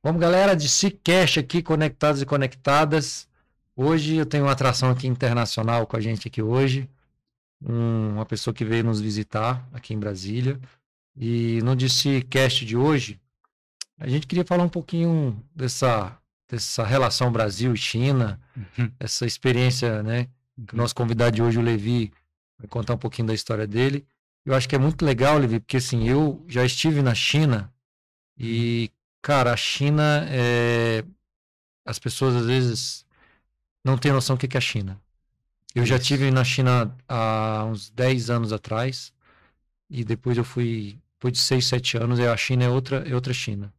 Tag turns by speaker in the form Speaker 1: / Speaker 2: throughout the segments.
Speaker 1: Vamos, galera, de Seacash aqui, conectados e conectadas. Hoje eu tenho uma atração aqui internacional com a gente aqui hoje. Uma pessoa que veio nos visitar aqui em Brasília. E no DCCast de hoje, a gente queria falar um pouquinho dessa relação Brasil e China, essa experiência, né? Que o nosso convidado de hoje, o Levi, vai contar um pouquinho da história dele. Eu acho que é muito legal, Levi, porque assim, eu já estive na China e, cara, a China, as pessoas às vezes não têm noção do que é a China. Eu já estive na China há uns 10 anos atrás e depois eu fui, depois de 6, 7 anos, a China é outra China.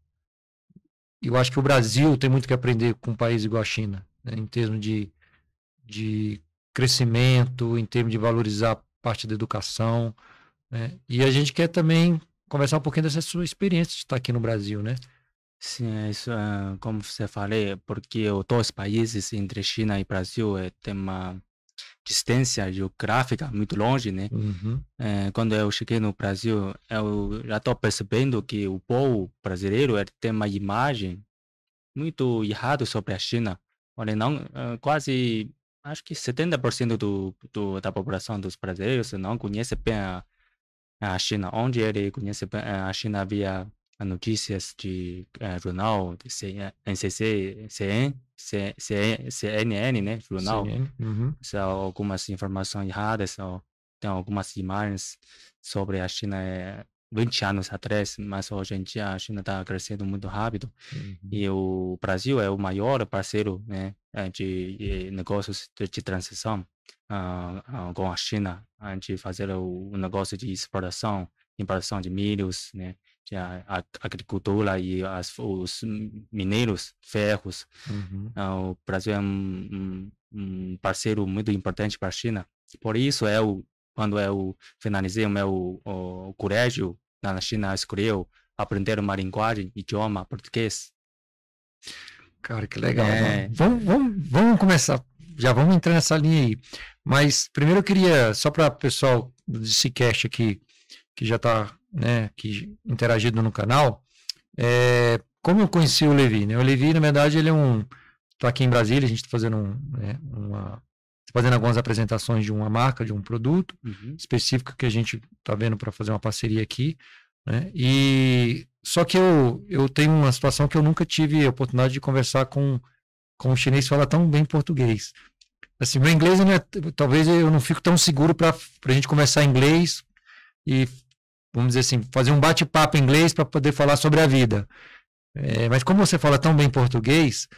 Speaker 1: Eu acho que o Brasil tem muito que aprender com um país igual a China, né, em termos de crescimento, em termos de valorizar a parte da educação, né? E a gente quer também conversar um pouquinho dessa sua experiência de estar aqui no Brasil, né?
Speaker 2: Sim, isso, como você falou, porque os dois países entre China e Brasil têm uma distância geográfica muito longe, né?
Speaker 1: Uhum.
Speaker 2: Quando eu cheguei no Brasil, eu já estou percebendo que o povo brasileiro tem uma imagem muito errada sobre a China. Olha, não, quase, acho que 70% da população dos brasileiros não conhece bem a China. Onde ele conhece bem a China via notícias de jornal, de NCC, CNN, né? Jornal.
Speaker 1: CNN. Uhum.
Speaker 2: São algumas informações erradas, ou tem algumas imagens sobre a China 20 anos atrás, mas hoje em dia a China está crescendo muito rápido.
Speaker 1: Uhum.
Speaker 2: E o Brasil é o maior parceiro, né, de negócios de transição com a China, a gente fazer o negócio de exploração, importação de milhos, né, de agricultura e os mineiros, ferros.
Speaker 1: Uhum.
Speaker 2: O Brasil é um parceiro muito importante para a China. Por isso, quando eu finalizei o meu colégio na China, escolheu aprender uma linguagem, idioma português.
Speaker 1: Cara, que legal.
Speaker 2: É.
Speaker 1: Vamos começar. Já vamos entrar nessa linha aí. Mas primeiro eu queria, só para o pessoal do Seacash aqui, que já está, né, que interagido no canal, como eu conheci o Levi, né? O Levi, na verdade, ele está aqui em Brasília, a gente está fazendo fazendo algumas apresentações de uma marca, de um produto específico que a gente está vendo para fazer uma parceria aqui, né? E só que eu tenho uma situação que eu nunca tive a oportunidade de conversar com um chinês que fala tão bem português. Assim, meu inglês, talvez eu não fico tão seguro para a gente conversar em inglês e, vamos dizer assim, fazer um bate-papo em inglês para poder falar sobre a vida. Mas como você fala tão bem português,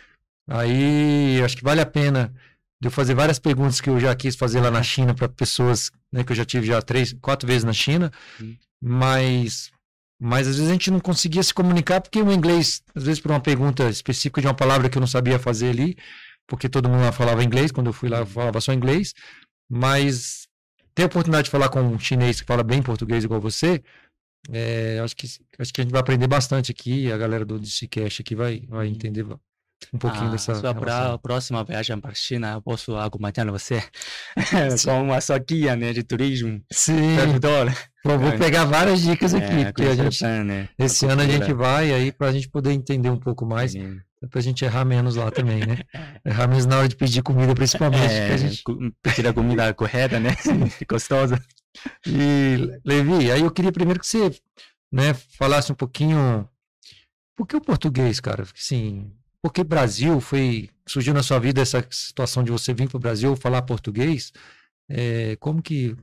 Speaker 1: aí eu acho que vale a pena de eu fazer várias perguntas que eu já quis fazer lá na China para pessoas, né, que eu já tive 3, 4 vezes na China, mas às vezes a gente não conseguia se comunicar porque o inglês, às vezes por uma pergunta específica de uma palavra que eu não sabia fazer ali, porque todo mundo lá falava inglês, quando eu fui lá eu falava só inglês, mas ter a oportunidade de falar com um chinês que fala bem português igual você, acho que a gente vai aprender bastante aqui, a galera do DCCast aqui vai entender um pouquinho dessa
Speaker 2: sua próxima viagem para a China, eu posso acompanhar você com uma sua guia, né, de turismo.
Speaker 1: Sim, vou pegar várias dicas aqui, porque a gente, esse ano a gente vai aí para a gente poder entender um pouco mais, para a gente errar menos lá também, né? Errar menos na hora de pedir comida, principalmente.
Speaker 2: Pedir a comida correta, né? Gostosa.
Speaker 1: E, Levi, aí eu queria primeiro que você, né, falasse um pouquinho, por que o português, cara? Assim, por que Brasil surgiu na sua vida essa situação de você vir para o Brasil falar português? Como que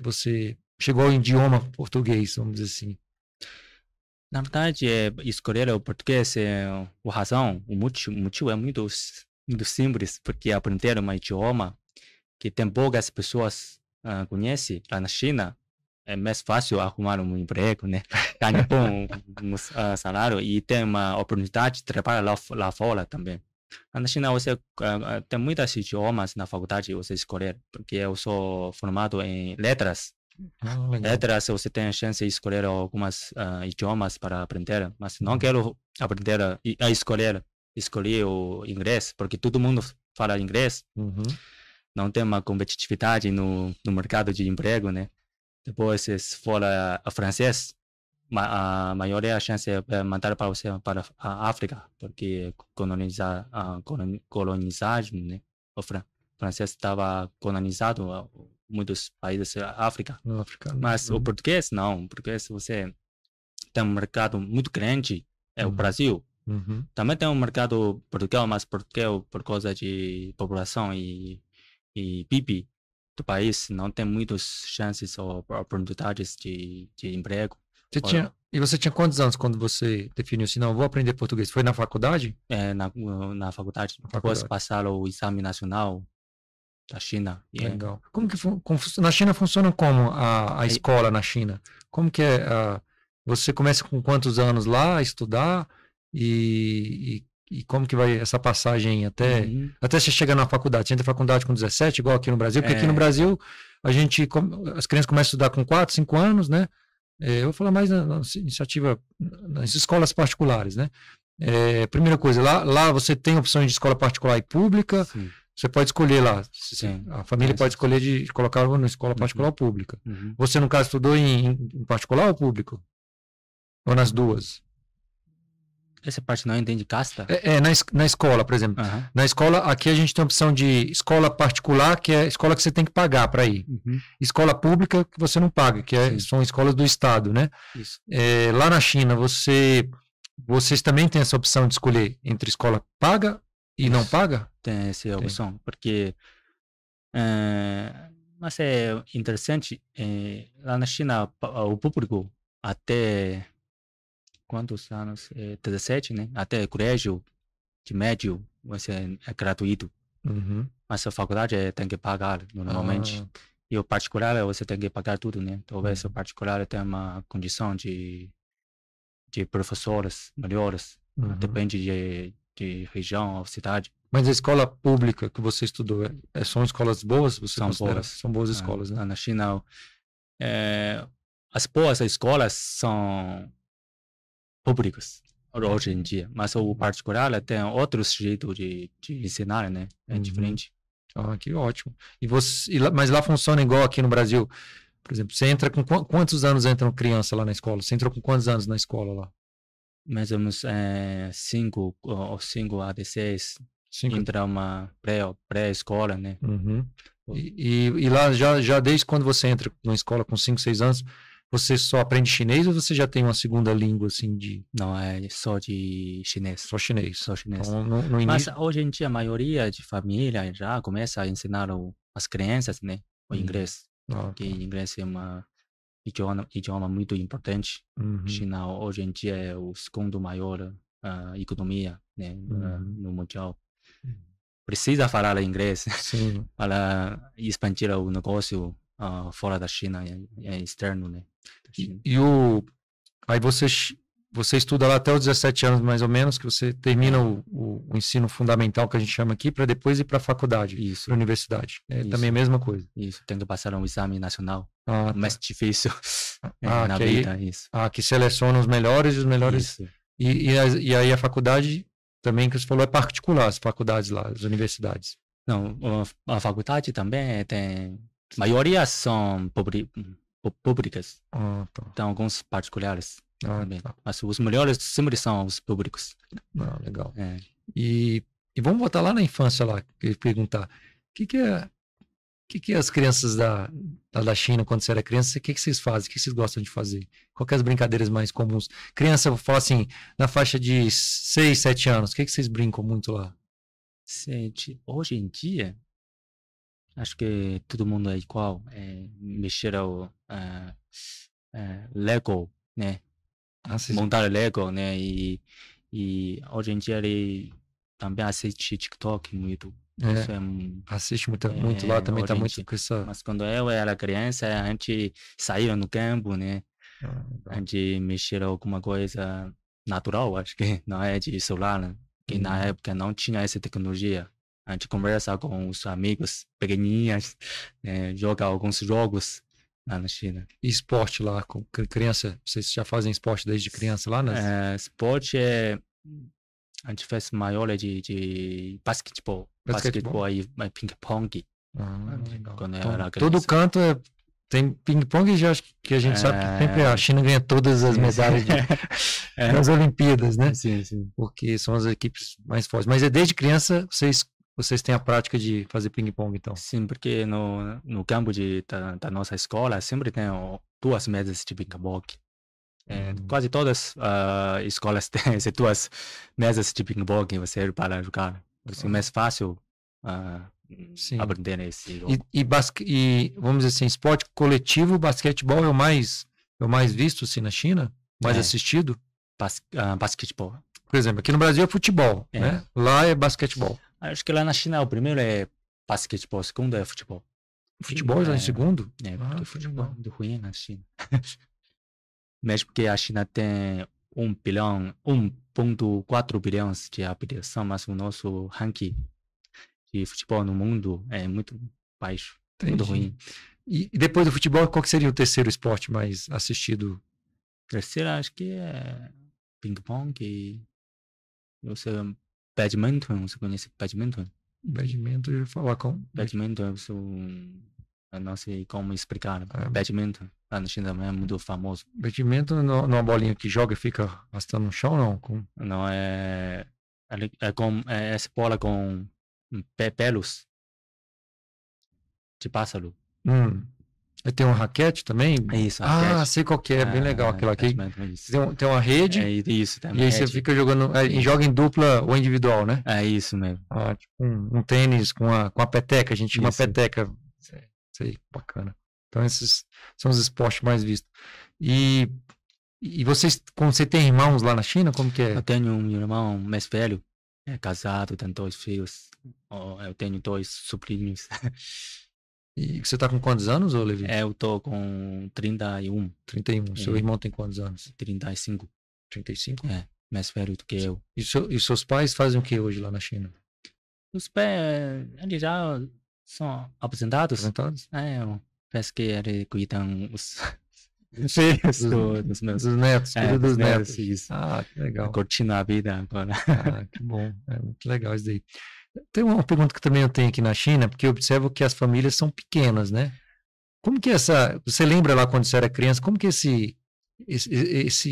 Speaker 1: você chegou ao idioma português, vamos dizer assim?
Speaker 2: Na verdade, escolher o português o motivo é muito simples, porque aprender um idioma que tem poucas pessoas conhecem lá na China é mais fácil arrumar um emprego, né? Ganhar bom salário e ter uma oportunidade de trabalhar lá fora também. Na China, você tem muitos idiomas na faculdade você escolher, porque eu sou formado em letras. Letras, você tem a chance de escolher algumas idiomas para aprender, mas não quero aprender escolher o inglês, porque todo mundo fala inglês. não tem uma competitividade no mercado de emprego, né? Depois, se for a francês, a maior é a chance é mandar para você para a África, porque colonizagem, né? O francês estava colonizado muitos países da África.
Speaker 1: No africano.
Speaker 2: Mas o português, não. O português, você tem um mercado muito grande, é o Brasil.
Speaker 1: Uhum.
Speaker 2: Também tem um mercado Portugal, mas Portugal, por causa de população e PIB do país, não tem muitas chances ou oportunidades de emprego.
Speaker 1: E você tinha quantos anos quando você definiu assim, não, vou aprender português? Foi na faculdade?
Speaker 2: Na faculdade. Depois passar o exame nacional da China.
Speaker 1: Legal. Como que na China funciona como a escola na China? Como que é? Você começa com quantos anos lá a estudar e como que vai essa passagem até você chegar na faculdade? Você entra na faculdade com 17, igual aqui no Brasil? Porque aqui no Brasil as crianças começam a estudar com 4, 5 anos, né? Eu vou falar mais na iniciativa, nas escolas particulares, né? Primeira coisa, lá você tem opções de escola particular e pública.
Speaker 2: Sim.
Speaker 1: Você pode escolher lá.
Speaker 2: Sim.
Speaker 1: A família pode escolher de colocar na escola particular ou pública. Você, no caso, estudou em particular ou público? Ou nas duas?
Speaker 2: Essa parte não entende casta?
Speaker 1: Na escola, por exemplo. Na escola, aqui a gente tem a opção de escola particular, que é a escola que você tem que pagar para ir. Escola pública, que você não paga, que são escolas do Estado, né?
Speaker 2: Isso.
Speaker 1: Lá na China, vocês também têm essa opção de escolher entre escola paga e não paga?
Speaker 2: Tem essa opção, porque mas é interessante, lá na China, o público até quantos anos? 17, né? Até colégio de médio, você é gratuito. Mas a faculdade tem que pagar normalmente. E o particular, você tem que pagar tudo, né? Talvez o particular tenha uma condição de professores melhores. Depende de região ou cidade.
Speaker 1: Mas a escola pública que você estudou, são escolas boas?
Speaker 2: São boas.
Speaker 1: São boas escolas, né?
Speaker 2: Na China, as boas escolas são públicas hoje em dia, mas o particular tem outros jeitos de ensinar, né? É diferente.
Speaker 1: Que ótimo. Mas lá funciona igual aqui no Brasil? Por exemplo, você entra com quantos anos entra uma criança lá na escola? Você entrou com quantos anos na escola lá?
Speaker 2: Mais ou menos 5 a 16. Entra uma pré-escola, né?
Speaker 1: E lá, já desde quando você entra numa escola com 5, 6 anos, você só aprende chinês ou você já tem uma segunda língua, assim, de...
Speaker 2: Não, é só de chinês.
Speaker 1: Só chinês.
Speaker 2: Só chinês.
Speaker 1: Então, no início...
Speaker 2: Mas hoje em dia, a maioria de família já começa a ensinar as crianças, né? O inglês. Porque inglês é uma idioma muito importante. China, hoje em dia, é o segundo maior economia, né? No mundial. Precisa falar inglês para expandir o negócio fora da China, externo, né?
Speaker 1: Aí você estuda lá até os 17 anos, mais ou menos, que você termina o ensino fundamental, que a gente chama aqui, para depois ir para a faculdade, para a universidade. Também a mesma coisa.
Speaker 2: Isso, tem que passar um exame nacional. Mais difícil na
Speaker 1: que
Speaker 2: vida,
Speaker 1: aí,
Speaker 2: isso.
Speaker 1: Que seleciona os melhores e os melhores. E aí a faculdade... Também que você falou é particular, as faculdades lá, as universidades.
Speaker 2: Não, a faculdade também tem... A maioria são públicas. Tem alguns particulares também. Mas os melhores sempre são os públicos.
Speaker 1: Legal. E vamos voltar lá na infância lá, que eu ia perguntar. O que as crianças da China, quando você era criança, o que vocês fazem? O que vocês gostam de fazer? Quais as brincadeiras mais comuns? Criança, eu vou falar assim, na faixa de 6, 7 anos, o que vocês brincam muito lá?
Speaker 2: Hoje em dia, acho que todo mundo é igual. Mexer o Lego, né? Montar Lego, né? E hoje em dia ele também assiste TikTok muito.
Speaker 1: Assiste muito lá, também tá muito com essa...
Speaker 2: Mas quando eu era criança, a gente saía no campo, né? A gente mexia alguma coisa natural, acho que não é de celular, né? Que na época não tinha essa tecnologia. A gente conversa com os amigos pequenininhos, né? Joga alguns jogos lá na China.
Speaker 1: E esporte lá, com criança? Vocês já fazem esporte desde criança lá?
Speaker 2: Esporte a gente fez maior de basquetebol. Basquetebol e ping-pong.
Speaker 1: Legal.
Speaker 2: Quando eu
Speaker 1: Então,
Speaker 2: era
Speaker 1: todo
Speaker 2: criança.
Speaker 1: canto tem ping-pong, já acho que a gente sabe que sempre a China ganha todas as
Speaker 2: Sim,
Speaker 1: medalhas
Speaker 2: sim.
Speaker 1: das Olimpíadas, né?
Speaker 2: Sim, sim.
Speaker 1: Porque são as equipes mais fortes. Mas é desde criança vocês têm a prática de fazer ping-pong, então.
Speaker 2: Sim, porque no campo da nossa escola sempre tem duas mesas de ping-pong. Quase todas as escolas têm essas duas mesas de ping-pong que você para jogar. Assim, é mais fácil
Speaker 1: Sim.
Speaker 2: aprender esse jogo.
Speaker 1: E vamos dizer assim, esporte coletivo, basquetebol é o mais visto assim, na China? Mais assistido?
Speaker 2: Basquetebol.
Speaker 1: Por exemplo, aqui no Brasil é futebol, né? Lá é basquetebol.
Speaker 2: Acho que lá na China o primeiro é basquetebol, o segundo é futebol.
Speaker 1: Futebol já em segundo?
Speaker 2: Porque futebol é muito ruim na China. Mesmo porque a China tem 1,4 bilhões de habitação, mas o nosso ranking de futebol no mundo é muito baixo, muito ruim.
Speaker 1: E depois do futebol, qual que seria o terceiro esporte mais assistido?
Speaker 2: Terceiro, acho que é ping-pong e badminton. Você conhece badminton?
Speaker 1: Badminton, eu ia falar com...
Speaker 2: Badminton, eu não sei como explicar. Badminton, lá na China também é muito famoso.
Speaker 1: Badminton não é uma bolinha que joga e fica arrastando no chão, não?
Speaker 2: Não, é essa bola com pelos de pássaro.
Speaker 1: Tem uma raquete também?
Speaker 2: É isso, raquete.
Speaker 1: Sei qual que é, bem legal aquela aqui. Tem uma rede.
Speaker 2: É isso, tem uma
Speaker 1: e aí
Speaker 2: rede.
Speaker 1: você fica jogando, joga em dupla ou individual, né?
Speaker 2: É isso mesmo.
Speaker 1: Tipo um tênis com a peteca, a gente chama peteca. Sei, bacana. Então esses são os esportes mais vistos. E vocês, como você tem irmãos lá na China, como que é?
Speaker 2: Eu tenho um irmão mais velho, é casado, tem 2 filhos. Eu tenho 2 sobrinhos.
Speaker 1: E você tá com quantos anos, Levi?
Speaker 2: Eu tô com 31.
Speaker 1: 31. Seu irmão tem quantos anos?
Speaker 2: 35.
Speaker 1: 35?
Speaker 2: Mais velho do que eu.
Speaker 1: E seus pais fazem o que hoje lá na China?
Speaker 2: Os pais, eles já são aposentados. Eu penso que eles cuidam os filhos dos meus...
Speaker 1: Dos netos, dos netos.
Speaker 2: Isso.
Speaker 1: Que legal.
Speaker 2: Curtindo a vida agora.
Speaker 1: Que bom. É muito legal isso daí. Tem uma pergunta que também eu tenho aqui na China, porque eu observo que as famílias são pequenas, né? Como que você lembra lá quando você era criança, como que esse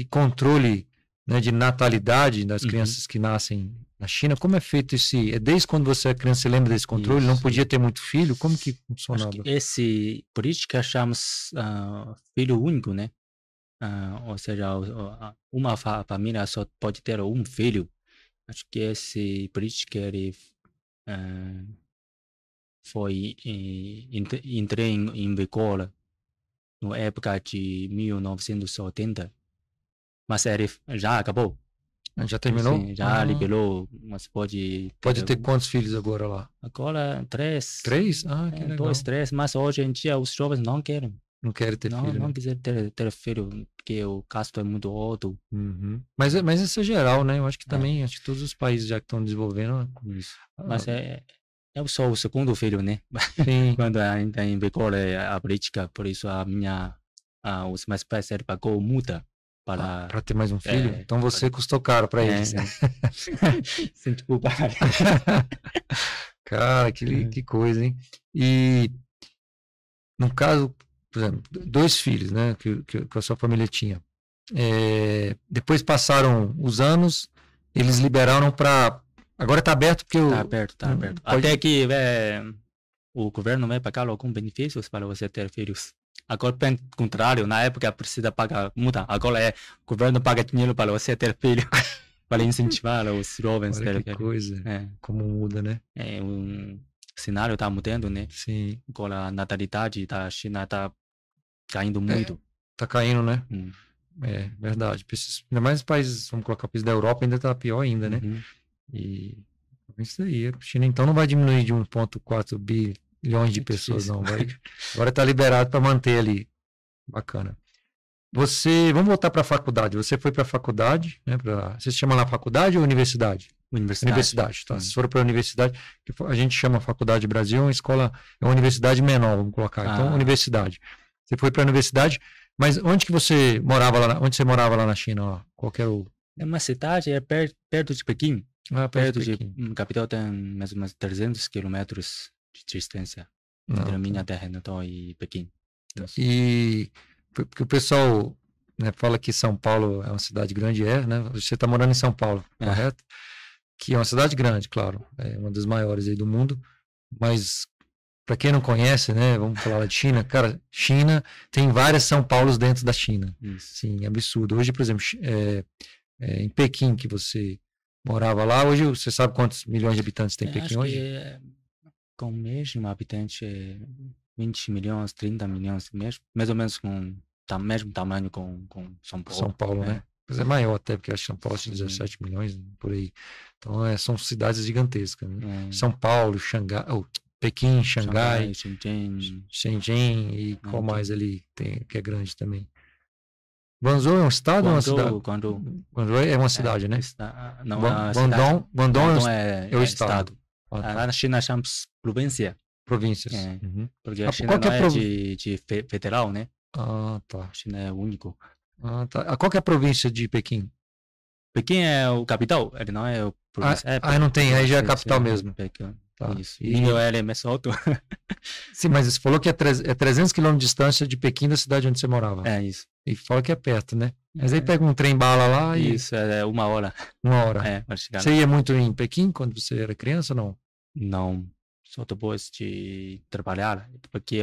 Speaker 1: controle, né, de natalidade das crianças que nascem na China, como é feito é desde quando você é criança, você lembra desse controle? Isso. Não podia ter muito filho? Como que funcionava?
Speaker 2: Acho que esse política chamamos filho único, né? Ou seja, uma família só pode ter um filho. Acho que esse política ele entrou em vigor na época de 1980, mas ele já acabou.
Speaker 1: Já terminou?
Speaker 2: Sim, já liberou, mas pode
Speaker 1: ter quantos filhos agora lá?
Speaker 2: Agora 3.
Speaker 1: 3? Que legal.
Speaker 2: 2, 3, mas hoje em dia os jovens não querem.
Speaker 1: Não querem ter filho.
Speaker 2: Não quiser ter filho, porque o gasto é muito alto.
Speaker 1: Mas isso é geral, né? Eu acho que também, acho que todos os países já que estão desenvolvendo.
Speaker 2: Isso. Mas eu sou o segundo filho, né?
Speaker 1: Sim.
Speaker 2: Quando ainda em vigor a política, por isso os meus pais pagou multa
Speaker 1: para ter mais um filho. Então você custou caro para eles.
Speaker 2: Sem desculpa.
Speaker 1: Cara, que coisa, hein? E no caso, por exemplo, 2 filhos, né, que a sua família tinha. Depois passaram os anos, eles liberaram para... Agora está aberto porque...
Speaker 2: Está aberto. Até que o governo vai pagar alguns benefícios para você ter filhos. Agora, pelo contrário, na época precisa pagar multa. Agora o governo paga dinheiro para você ter filho, para incentivar os jovens a ter filho.
Speaker 1: Que coisa, como muda, né?
Speaker 2: O cenário está mudando, né?
Speaker 1: Sim.
Speaker 2: Agora a natalidade da China está caindo muito.
Speaker 1: Está caindo, né? É verdade. Ainda mais os países, vamos colocar o país da Europa, ainda está pior ainda, né? E isso aí, a China então não vai diminuir de 1,4 bilhões de pessoas, não. Agora está liberado para manter ali. Bacana. Vamos voltar para a faculdade. Você foi para a faculdade, né? Você se chama lá faculdade ou universidade? Universidade, tá? Se for para a universidade, a gente chama Faculdade Brasil, é uma escola, é uma universidade menor, vamos colocar. Então, universidade. Você foi para a universidade, mas onde que você morava lá? Onde você morava lá na China? Ó? Qual que era
Speaker 2: É uma cidade perto de Pequim.
Speaker 1: Perto de
Speaker 2: Pequim. Capital tem mais ou menos 300 quilômetros de distância. entre a minha terra natal e Pequim. Isso.
Speaker 1: E porque o pessoal, né, fala que São Paulo é uma cidade grande, né? Você está morando em São Paulo, correto? Que é uma cidade grande, claro, é uma das maiores aí do mundo, mas para quem não conhece, né, vamos falar de China, cara, China tem várias São Paulos dentro da China.
Speaker 2: Isso.
Speaker 1: Sim, absurdo. Hoje, por exemplo, em Pequim, que você morava lá, hoje você sabe quantos milhões de habitantes tem Pequim
Speaker 2: acho
Speaker 1: hoje?
Speaker 2: Que com o mesmo habitante, 20 milhões, 30 milhões, mais ou menos com o mesmo tamanho com São Paulo.
Speaker 1: São Paulo, né? Mas é maior até, porque acho que São Paulo tem 17 milhões, por aí. Então, são cidades gigantescas, né? São Paulo, Xangai, Pequim, Xangai, Shenzhen e qual mais ali tem, que é grande também. Guangzhou é um estado ou uma cidade? Guangzhou é uma cidade, né?
Speaker 2: Não,
Speaker 1: Guangdong é o estado.
Speaker 2: Lá na China chamamos província.
Speaker 1: Províncias.
Speaker 2: Porque a China não é de federal, né?
Speaker 1: Ah, tá.
Speaker 2: A China é único.
Speaker 1: Ah, tá. Qual que é a província de Pequim?
Speaker 2: Pequim é o capital, ele não é o província.
Speaker 1: Não tem, aí já é a capital mesmo.
Speaker 2: Tá. Isso. E o nível é mais alto.
Speaker 1: Sim, mas você falou que é 300 km de distância de Pequim, da cidade onde você morava.
Speaker 2: É isso.
Speaker 1: E fala que é perto, né? Mas aí pega um trem-bala lá e...
Speaker 2: Isso, é 1 hora.
Speaker 1: 1 hora.
Speaker 2: Para chegar.
Speaker 1: Você ia muito em Pequim quando você era criança ou não?
Speaker 2: Não, só depois de trabalhar. Porque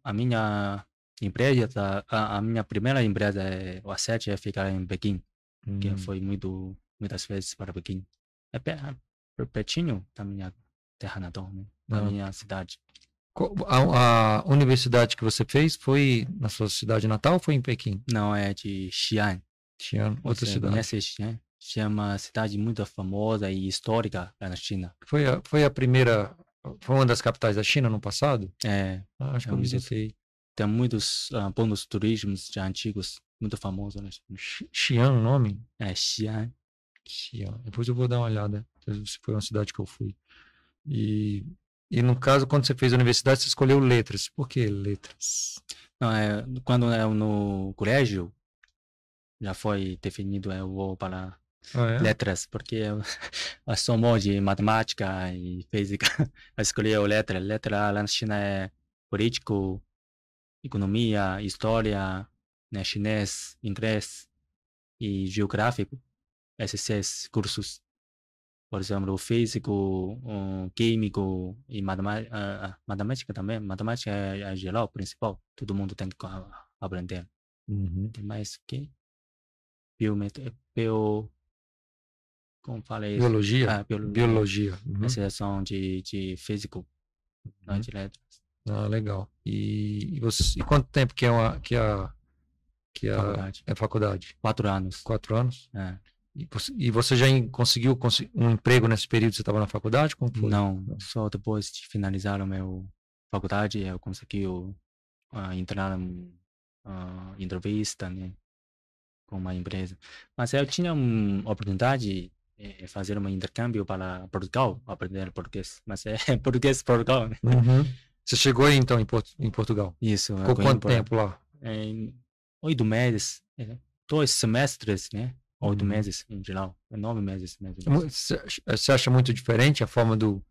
Speaker 2: a minha empresa, a minha primeira empresa, a sede, é ficar em Pequim. Que foi muitas vezes para Pequim. É pertinho da minha terra natal, né? Da minha cidade.
Speaker 1: A universidade que você fez foi na sua cidade natal ou foi em Pequim?
Speaker 2: Não, é de Xi'an.
Speaker 1: Xi'an, outra cidade.
Speaker 2: Conhece Xi'an? Xi'an é uma cidade muito famosa e histórica lá na China.
Speaker 1: Foi a primeira, foi uma das capitais da China no passado? Acho que eu visitei.
Speaker 2: Tem muitos pontos turísticos já antigos, muito famosos na China.
Speaker 1: Xi'an o nome?
Speaker 2: É, Xi'an.
Speaker 1: Depois eu vou dar uma olhada, se foi uma cidade que eu fui. E no caso, quando você fez a universidade, você escolheu letras. Por que letras?
Speaker 2: Não, quando eu no colégio, já foi definido, eu vou para letras, porque eu sou bom de matemática e física. Eu escolhi a letra. Letra lá na China é político, economia, história, né, chinês, inglês e geográfico. Esses 6 cursos. Por exemplo, físico, químico e matemática também. Matemática é geral, principal. Todo mundo tem que aprender. Tem mais que? Como falei?
Speaker 1: Biologia? Biologia.
Speaker 2: Essas são de físico, não de letras.
Speaker 1: Legal. E quanto tempo que é a faculdade?
Speaker 2: 4 anos.
Speaker 1: 4 anos? E você já conseguiu um emprego nesse período que você estava na faculdade? Como foi?
Speaker 2: Não, só depois de finalizar a minha faculdade eu consegui entrar na entrevista, né, com uma empresa. Mas eu tinha uma oportunidade de fazer um intercâmbio para Portugal, aprender português. Mas é português Portugal, né?
Speaker 1: Você chegou aí então em Portugal?
Speaker 2: Isso.
Speaker 1: Ficou quanto tempo lá?
Speaker 2: 8 meses, 2 semestres, né? 8 meses em geral, 9 meses mesmo.
Speaker 1: Você acha muito diferente a forma do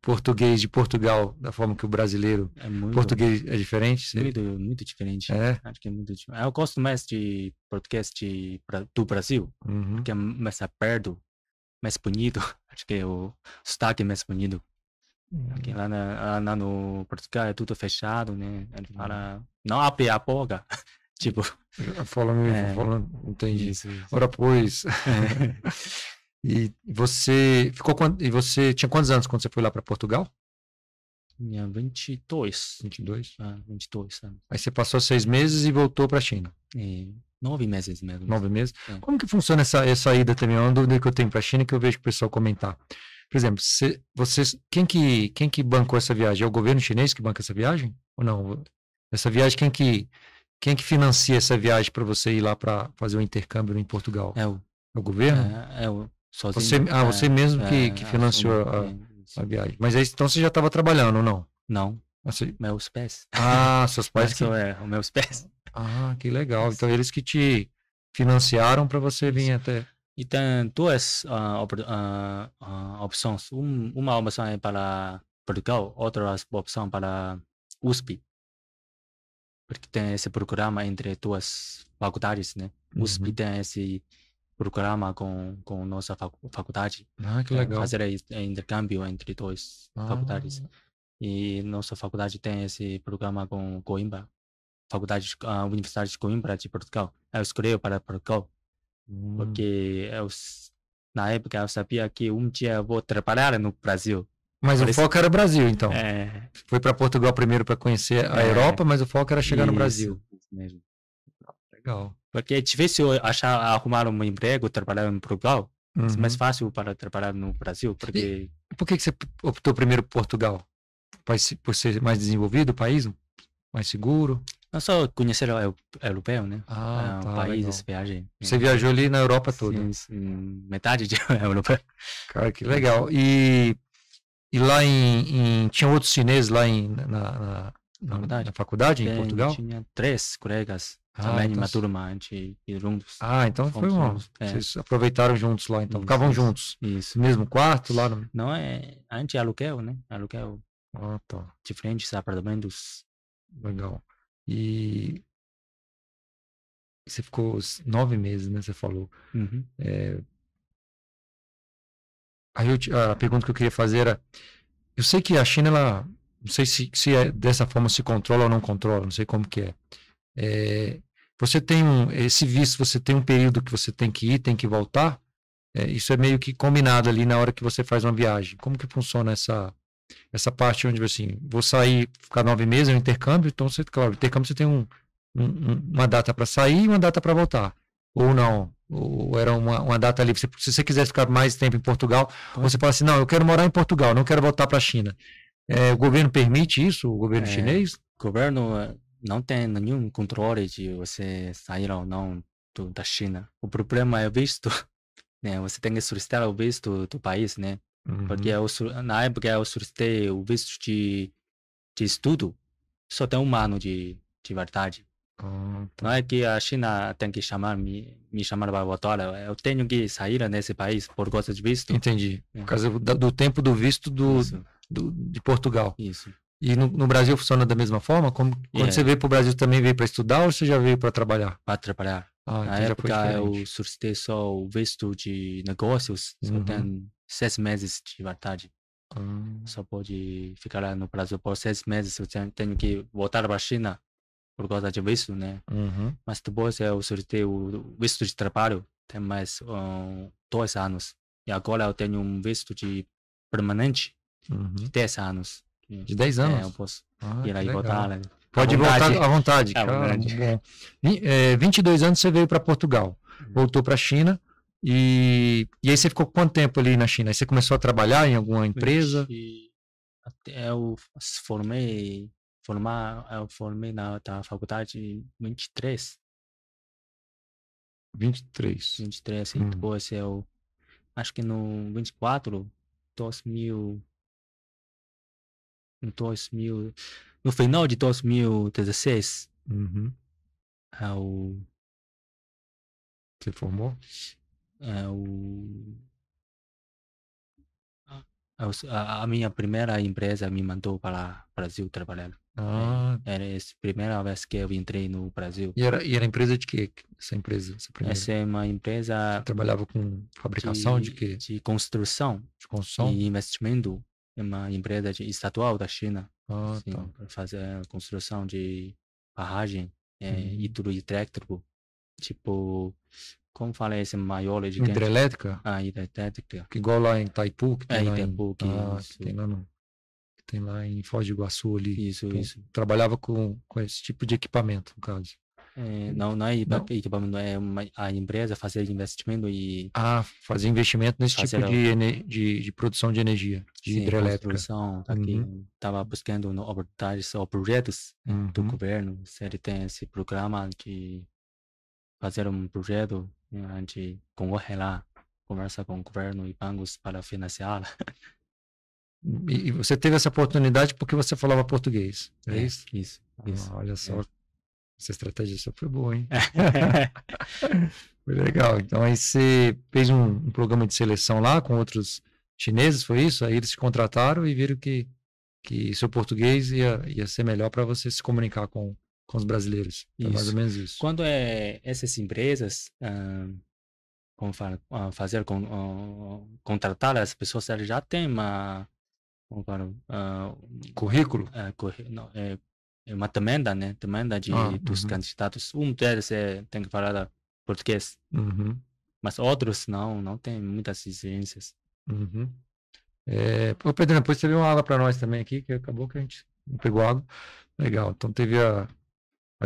Speaker 1: português de Portugal, da forma que o brasileiro português é diferente?
Speaker 2: Muito diferente.
Speaker 1: É?
Speaker 2: Acho que é muito diferente. Eu gosto mais de português do Brasil, que é mais perto, mais bonito. Acho que o sotaque é mais bonito. Porque lá no Portugal é tudo fechado, né? Ele fala, não abre a boca. Tipo,
Speaker 1: falando, entendi. Isso. Ora, pois. E você tinha quantos anos quando você foi lá para Portugal?
Speaker 2: Tinha 22.
Speaker 1: 22?
Speaker 2: 22 anos.
Speaker 1: Aí você passou 6 meses e voltou para a China?
Speaker 2: 9 meses mesmo.
Speaker 1: 9 meses? Como que funciona essa ida também? É uma dúvida que eu tenho para a China que eu vejo o pessoal comentar. Por exemplo, quem que bancou essa viagem? É o governo chinês que banca essa viagem? Ou não? Essa viagem, quem que financia essa viagem para você ir lá para fazer o intercâmbio em Portugal? É o governo?
Speaker 2: Sozinho.
Speaker 1: Você mesmo que financiou a viagem. Mas aí, então você já estava trabalhando ou não?
Speaker 2: Não. Meus pais.
Speaker 1: Seus pais que...
Speaker 2: os meus pais.
Speaker 1: Que legal. Então eles que te financiaram para você vir até...
Speaker 2: E tem 2 opções. Uma opção é para Portugal, outra opção para USP, porque tem esse programa entre duas faculdades, né? USP
Speaker 1: Uhum.
Speaker 2: tem esse programa com nossa faculdade,
Speaker 1: Ah, que legal.
Speaker 2: fazer intercâmbio entre duas
Speaker 1: Ah,
Speaker 2: faculdades. E nossa faculdade tem esse programa com Coimbra, a Universidade de Coimbra de Portugal. Eu escolhi para Portugal,
Speaker 1: hum.
Speaker 2: porque na época eu sabia que um dia eu vou trabalhar no Brasil.
Speaker 1: Mas o
Speaker 2: Por isso,
Speaker 1: foco era o Brasil, então.
Speaker 2: é,
Speaker 1: Foi para Portugal primeiro para conhecer a
Speaker 2: é,
Speaker 1: Europa, mas o foco era chegar no Brasil.
Speaker 2: isso mesmo.
Speaker 1: Legal.
Speaker 2: Porque é difícil arrumar um emprego, trabalhar em Portugal. É mais
Speaker 1: Uhum.
Speaker 2: fácil para trabalhar no Brasil,
Speaker 1: E
Speaker 2: porque
Speaker 1: por que você optou primeiro por Portugal? Por ser mais desenvolvido o país, mais seguro?
Speaker 2: não só conhecer o europeu, né?
Speaker 1: Ah, tá,
Speaker 2: Países,
Speaker 1: legal.
Speaker 2: viagem.
Speaker 1: Você viajou ali na Europa toda.
Speaker 2: Sim, sim, metade de europeu.
Speaker 1: Cara, que legal. E lá tinha outros chineses lá na faculdade, em Portugal?
Speaker 2: Tinha 3 colegas
Speaker 1: Ah,
Speaker 2: também
Speaker 1: então,
Speaker 2: uma turma, a gente ia juntos.
Speaker 1: então foi
Speaker 2: Fomos
Speaker 1: uma.
Speaker 2: juntos.
Speaker 1: Vocês aproveitaram juntos lá, então.
Speaker 2: Isso,
Speaker 1: Ficavam
Speaker 2: isso,
Speaker 1: juntos.
Speaker 2: isso.
Speaker 1: No mesmo quarto, lá no.
Speaker 2: Não é, a gente aluguel, né? Aluguel
Speaker 1: Ah, tá.
Speaker 2: diferentes apartamentos.
Speaker 1: Legal. E você ficou 9 meses, né? Você falou.
Speaker 2: Uhum.
Speaker 1: Aí a pergunta que eu queria fazer era: eu sei que a China, ela. Não sei se é dessa forma se controla ou não controla, não sei como que é. Você tem esse visto, você tem um período que você tem que ir, tem que voltar. Isso é meio que combinado ali na hora que você faz uma viagem. Como que funciona essa parte onde, assim, vou sair, ficar 9 meses, é um intercâmbio, então você, claro, o intercâmbio você tem uma data para sair e uma data para voltar. Ou não, ou era uma data livre. Se você quisesse ficar mais tempo em Portugal, você fala assim, não, eu quero morar em Portugal, não quero voltar para a China. O governo permite isso, o governo chinês?
Speaker 2: O governo não tem nenhum controle de você sair ou não da China. O problema é o visto, né? Você tem que solicitar o visto do país, né? Porque
Speaker 1: Uhum.
Speaker 2: na época eu solicitei o visto de estudo, só tem 1 ano de verdade.
Speaker 1: Ah,
Speaker 2: Não
Speaker 1: tá.
Speaker 2: é que a China tem que me chamar para voltar, eu tenho que sair nesse país por causa de visto.
Speaker 1: Entendi. Por causa do tempo do visto
Speaker 2: Isso,
Speaker 1: de Portugal.
Speaker 2: isso.
Speaker 1: E no Brasil funciona da mesma forma? Quando você veio para o Brasil também veio para estudar ou você já veio para trabalhar?
Speaker 2: Para trabalhar.
Speaker 1: Ah,
Speaker 2: Na
Speaker 1: então já foi
Speaker 2: época eu
Speaker 1: diferente.
Speaker 2: solicitei só o visto de negócios, só
Speaker 1: Uhum.
Speaker 2: tem 6 meses de verdade. Só pode ficar lá no Brasil por 6 meses, eu tenho que voltar para a China por causa de visto, né?
Speaker 1: Uhum.
Speaker 2: Mas depois eu solicitei o visto de trabalho, tem mais 2 anos. E agora eu tenho um visto de permanente de 10 anos.
Speaker 1: De 10 anos?
Speaker 2: Eu posso
Speaker 1: Ah,
Speaker 2: ir
Speaker 1: que
Speaker 2: aí e
Speaker 1: legal.
Speaker 2: voltar, né?
Speaker 1: Pode voltar à vontade.
Speaker 2: À
Speaker 1: Cara,
Speaker 2: vontade.
Speaker 1: bom. 22 anos você veio para Portugal, voltou para a China e aí você ficou quanto tempo ali na China? Aí você começou a trabalhar em alguma empresa?
Speaker 2: Até eu formei da faculdade em 23.
Speaker 1: 23.
Speaker 2: 23, assim, depois eu acho que no 24, 2000, em 2000, no final de 2016,
Speaker 1: Uhum.
Speaker 2: eu,
Speaker 1: Você formou?
Speaker 2: eu, a minha primeira empresa me mandou para o Brasil trabalhar.
Speaker 1: Ah,
Speaker 2: Era a primeira vez que eu entrei no Brasil.
Speaker 1: e era empresa de quê? Essa empresa, essa primeira?
Speaker 2: Essa é uma
Speaker 1: Você
Speaker 2: empresa
Speaker 1: trabalhava com fabricação de quê?
Speaker 2: de construção
Speaker 1: De construção?
Speaker 2: e investimento. É uma empresa estadual da China.
Speaker 1: Ah,
Speaker 2: Sim,
Speaker 1: tá.
Speaker 2: para fazer a construção de barragem hidroelétrico. Tipo, como fala esse maior gigante?
Speaker 1: Hidrelétrica?
Speaker 2: Hidrelétrica.
Speaker 1: Que igual lá em Itaipu, que tem lá em.
Speaker 2: Itaipu, que
Speaker 1: Que tem lá que tem lá em Foz do Iguaçu ali.
Speaker 2: Isso,
Speaker 1: Então,
Speaker 2: isso.
Speaker 1: trabalhava com esse tipo de equipamento, no caso.
Speaker 2: Não é
Speaker 1: Não?
Speaker 2: equipamento, é a empresa fazer investimento e
Speaker 1: Fazer investimento nesse tipo
Speaker 2: fazer
Speaker 1: de produção de energia, de hidrelétrica.
Speaker 2: construção. Aqui estava buscando oportunidades ou projetos do governo. Se ele tem esse programa de fazer um projeto, a gente concorre lá, conversa com o governo e bancos para financiar.
Speaker 1: E você teve essa oportunidade porque você falava português, é isso?
Speaker 2: Isso.
Speaker 1: Olha só, essa estratégia só foi boa, hein? Foi legal. Então aí você fez um programa de seleção lá com outros chineses, foi isso? Aí eles te contrataram e viram que que seu português ia ser melhor para você se comunicar com os brasileiros. É mais ou
Speaker 2: Isso.
Speaker 1: menos isso.
Speaker 2: Quando essas empresas como fala, contratar as pessoas, elas já têm uma, como fala,
Speaker 1: Currículo?
Speaker 2: não, é uma demanda, né? Demanda dos candidatos. Um deles tem que falar português, mas outros não tem muitas exigências.
Speaker 1: Pô, Pedro, depois você viu uma água para nós também aqui, que acabou que a gente não pegou água. Legal, então teve a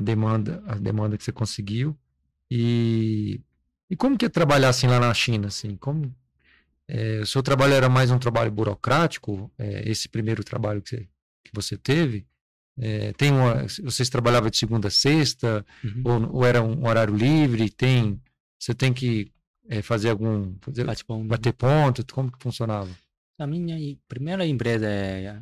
Speaker 1: demanda que você conseguiu. E como que é trabalhar assim lá na China? Assim, o seu trabalho era mais um trabalho burocrático? Esse primeiro trabalho que você teve? Vocês trabalhavam de segunda a sexta? Ou era um horário livre? Você tem que fazer bater ponto? Como que funcionava?
Speaker 2: A minha primeira empresa é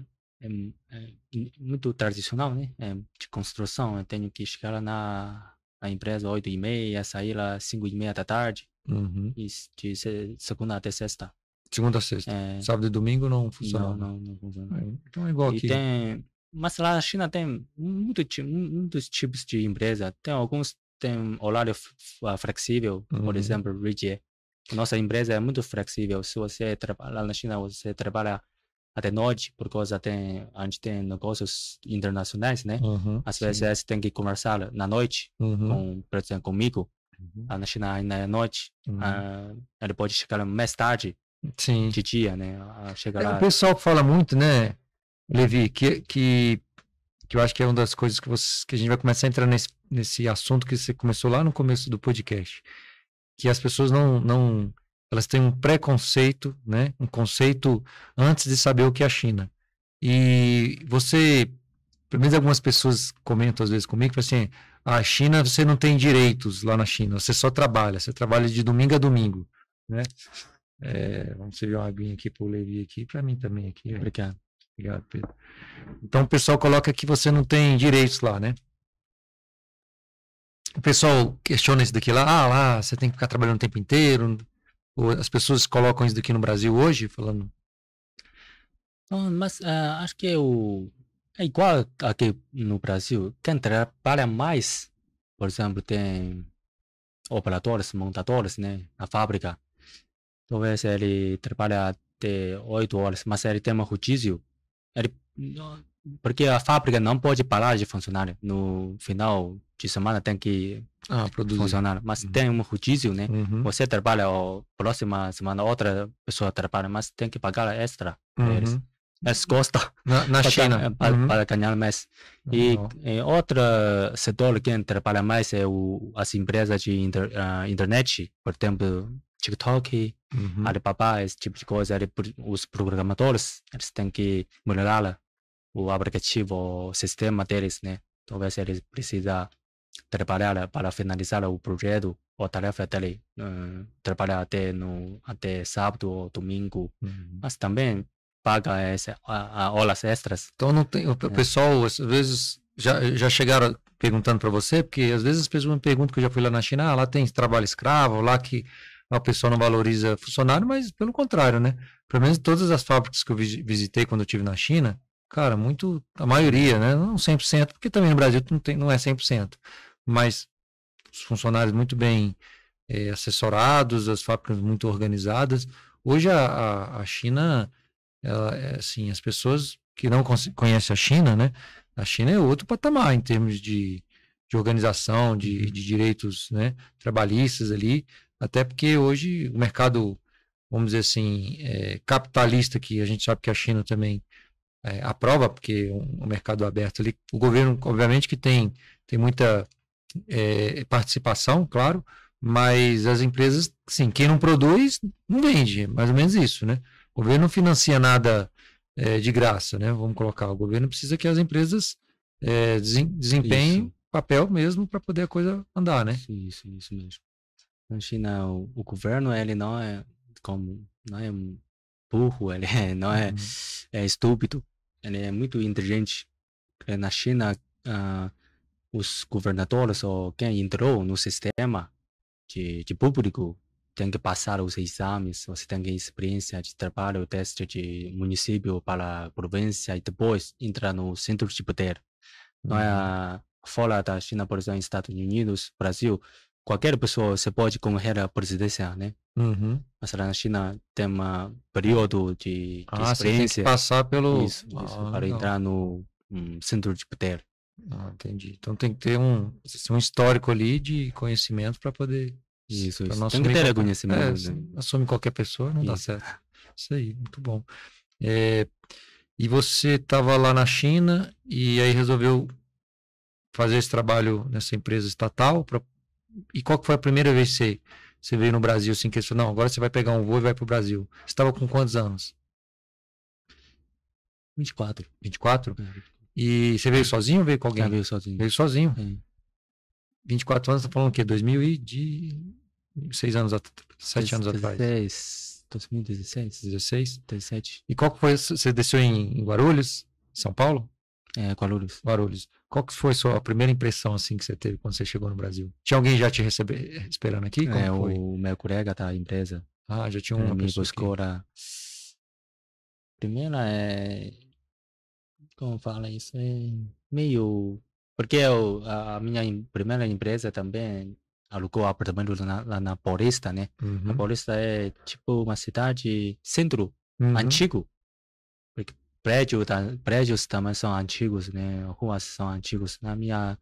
Speaker 2: muito tradicional, né? De construção. Eu tenho que chegar lá na empresa 8h30, sair lá 5h30 da tarde. E de segunda até sexta.
Speaker 1: Segunda a sexta. Sábado e domingo não funciona.
Speaker 2: Não funciona.
Speaker 1: Então é igual aqui.
Speaker 2: Mas lá na China tem muitos tipos de empresa. Tem alguns tem horário flexível, por exemplo, Ridge. Nossa empresa é muito flexível. Se você trabalha lá na China, você trabalha até noite, porque a gente tem negócios internacionais, né? Às vezes você tem que conversar na noite, por exemplo, comigo. Lá na China ainda é noite. Ele pode chegar mais tarde, de dia, né?
Speaker 1: O pessoal fala muito, né, Levi, que eu acho que é uma das coisas que a gente vai começar a entrar nesse assunto que você começou lá no começo do podcast, que as pessoas elas têm um preconceito, né, um conceito antes de saber o que é a China. E pelo menos algumas pessoas comentam às vezes comigo, assim, a China, você não tem direitos lá na China, você trabalha de domingo a domingo, né? Vamos servir uma aguinha aqui para o Levi aqui, para mim também aqui.
Speaker 2: Obrigado.
Speaker 1: Obrigado, Pedro. Então o pessoal coloca que você não tem direitos lá, né? O pessoal questiona isso daqui lá, você tem que ficar trabalhando o tempo inteiro. Ou as pessoas colocam isso daqui no Brasil hoje, falando.
Speaker 2: Mas acho que é igual aqui no Brasil. Quem trabalha mais, por exemplo, tem operadores, montadores, né, na fábrica. Talvez ele trabalha até 8 horas, mas ele tem um rodízio. Porque a fábrica não pode parar de funcionar. No final de semana tem que funcionar. Mas tem um rodízio, né? Você trabalha, a próxima semana outra pessoa trabalha, mas tem que pagar extra para eles. Eles gostam
Speaker 1: na China
Speaker 2: para ganhar mais. E outro setor que trabalha mais é as empresas de internet, por exemplo, TikTok, Alibaba, esse tipo de coisa. Os programadores, eles têm que melhorar o aplicativo, o sistema deles, né? Talvez eles precisam trabalhar para finalizar o projeto ou tarefa dele, trabalhar até sábado ou domingo, mas também paga horas extras.
Speaker 1: Então não tem, o pessoal às vezes já chegaram perguntando para você, porque às vezes as pessoas me perguntam, que eu já fui lá na China, lá tem trabalho escravo, lá o pessoal não valoriza funcionário, mas pelo contrário, né? Pelo menos todas as fábricas que eu visitei quando eu estive na China, cara, a maioria, né? Não 100%, porque também no Brasil não é 100%, mas os funcionários muito bem assessorados, as fábricas muito organizadas. Hoje a China, assim, as pessoas que não conhecem a China, né? A China é outro patamar em termos de organização, de direitos, né, trabalhistas ali, até porque hoje o mercado, vamos dizer assim, capitalista, que a gente sabe que a China também aprova, porque o mercado aberto ali, o governo, obviamente, que tem muita participação, claro, mas as empresas, sim, quem não produz, não vende, mais ou menos isso, né? O governo não financia nada de graça, né? Vamos colocar, o governo precisa que as empresas desempenhem papel mesmo para poder a coisa andar, né?
Speaker 2: Isso mesmo. Na China, o governo, ele não é burro, ele não é estúpido, ele é muito inteligente. Na China, os governadores ou quem entrou no sistema de público, tem que passar os exames, você tem que experiência de trabalho, teste de município para a província e depois entrar no centro de poder. Não é fora da China, por exemplo, Estados Unidos, Brasil, qualquer pessoa você pode concorrer à presidência, né? Mas lá na China tem um período de
Speaker 1: Você tem que
Speaker 2: experiência.
Speaker 1: passar pelo...
Speaker 2: Isso, para entrar no centro de poder.
Speaker 1: Entendi. Então tem que ter um histórico ali de conhecimento para poder...
Speaker 2: Isso.
Speaker 1: Pra não
Speaker 2: Tem que ter reconhecimento.
Speaker 1: né? Assume qualquer pessoa, não dá certo. Isso aí, muito bom. E você estava lá na China e aí resolveu fazer esse trabalho nessa empresa estatal. E qual que foi a primeira vez que você veio no Brasil, assim, que você falou, não, agora você vai pegar um voo e vai pro Brasil. Você estava com quantos anos?
Speaker 2: 24.
Speaker 1: 24? E você veio sozinho ou veio com alguém?
Speaker 2: Veio sozinho.
Speaker 1: Veio sozinho? 24 anos, você tá falando o quê? 6 anos atrás, 7 anos atrás?
Speaker 2: 2016.
Speaker 1: 16?
Speaker 2: 17.
Speaker 1: E qual que foi, você desceu em Guarulhos, São Paulo?
Speaker 2: Guarulhos.
Speaker 1: Guarulhos. Qual que foi a sua primeira impressão, assim, que você teve quando você chegou no Brasil? Tinha alguém já te esperando aqui? Como foi?
Speaker 2: O meu colega da empresa.
Speaker 1: Já tinha uma pessoa
Speaker 2: buscou lá. Primeiro como fala isso? Meio... Porque a minha primeira empresa também alugou apartamento lá na Paulista, né? A Paulista é tipo uma cidade centro, antigo. Porque prédios também são antigos, né? Ruas são antigos. Na minha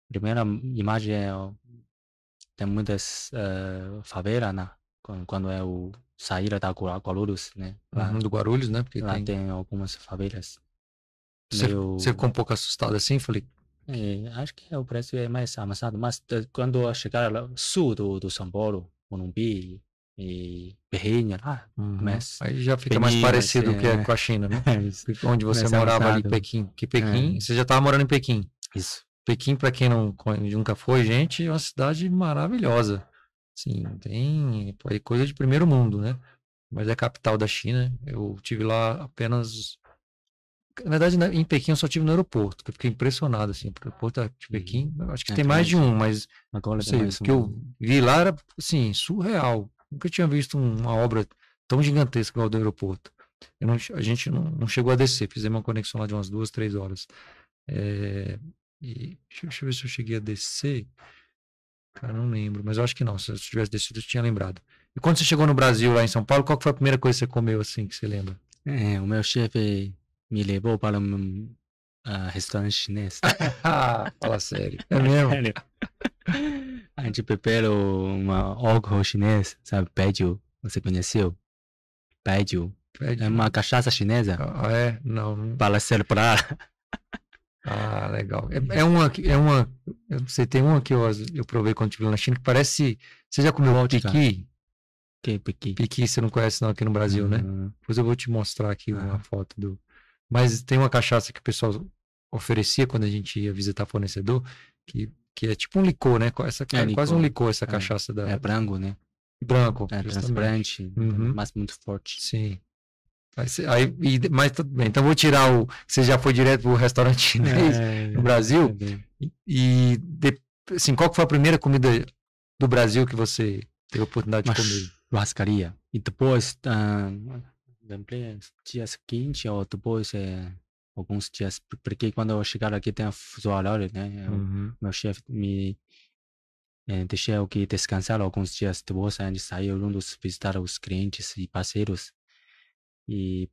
Speaker 2: primeira imagem tem muitas favelas, né? Quando eu saí da Guarulhos, né? Lá,
Speaker 1: do Guarulhos, né? Porque
Speaker 2: lá tem algumas favelas.
Speaker 1: Você ficou um pouco assustado assim? Falei...
Speaker 2: acho que o preço é mais avançado, mas quando eu chegar lá, sul do São Paulo, Morumbi e Berrinha, lá, mas
Speaker 1: aí já fica mais parecido com a China, né? Onde você morava ali em Pequim. Que Pequim, você já estava morando em Pequim.
Speaker 2: Isso.
Speaker 1: Pequim, para quem nunca foi, gente, é uma cidade maravilhosa. Sim, tem coisa de primeiro mundo, né? Mas é a capital da China. Eu tive lá apenas... Na verdade, em Pequim eu só tive no aeroporto, que eu fiquei impressionado, assim, porque o aeroporto de Pequim, acho que tem mais de um, mas
Speaker 2: agora
Speaker 1: não sei, o que eu vi lá era, assim, surreal. Nunca tinha visto uma obra tão gigantesca igual a do aeroporto. A gente não chegou a descer, fizemos uma conexão lá de umas 2, 3 horas. Deixa eu ver se eu cheguei a descer. Cara, não lembro, mas eu acho que não. Se eu tivesse descido, eu tinha lembrado. E quando você chegou no Brasil, lá em São Paulo, qual que foi a primeira coisa que você comeu, assim, que você lembra?
Speaker 2: O meu chefe me levou para um restaurante chinês.
Speaker 1: Fala sério. É mesmo?
Speaker 2: Sério. A gente preparou uma álcool chinês, sabe? Baijiu. Você conheceu? Baijiu. É uma cachaça chinesa.
Speaker 1: É? Não.
Speaker 2: Para celebrar.
Speaker 1: Legal. Eu não sei, tem uma que eu provei quando estive na China que parece... Você já comeu piqui?
Speaker 2: Que piqui?
Speaker 1: Piqui você não conhece não aqui no Brasil, né? Depois eu vou te mostrar aqui uma foto do... Mas tem uma cachaça que o pessoal oferecia quando a gente ia visitar fornecedor, que é tipo um licor, né? Quase um licor essa cachaça da...
Speaker 2: É branco, né?
Speaker 1: Branco.
Speaker 2: É transparente, mas muito forte.
Speaker 1: Sim. Mas tudo bem, então vou tirar você já foi direto pro restaurante chinês no Brasil. Assim, qual que foi a primeira comida do Brasil que você teve a oportunidade de comer?
Speaker 2: Churrascaria. E depois, dia seguinte ou depois, alguns dias, porque quando eu chegar aqui tem a fuso horário, né? Meu chefe me deixou aqui descansar alguns dias, depois a gente saiu juntos visitar os clientes e parceiros. E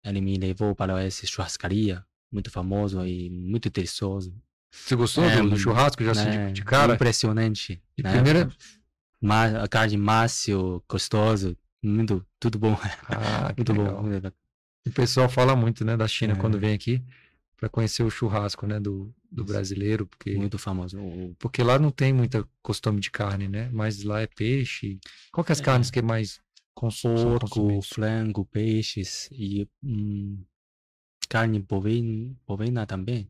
Speaker 2: ele me levou para essa churrascaria, muito famoso e muito delicioso.
Speaker 1: Você gostou do churrasco já assim de cara?
Speaker 2: Impressionante.
Speaker 1: De primeira...
Speaker 2: A carne macio, gostoso, tudo bom.
Speaker 1: Muito bom. O pessoal fala muito, né, da China quando vem aqui para conhecer o churrasco, né, do brasileiro, porque
Speaker 2: muito famoso.
Speaker 1: Porque lá não tem muita costume de carne, né? Mas lá é peixe. Qual que é as carnes que é mais
Speaker 2: porco, frango, peixes e carne bovina também.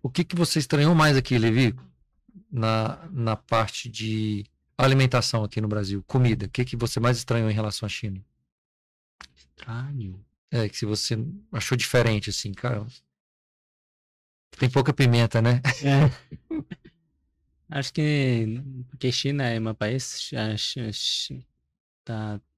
Speaker 1: O que você estranhou mais aqui, Levi, na parte de alimentação aqui no Brasil? Comida. O que você mais estranhou em relação à China?
Speaker 2: Estranho?
Speaker 1: Que se você achou diferente, assim, cara... Tem pouca pimenta, né?
Speaker 2: Acho que porque China é um país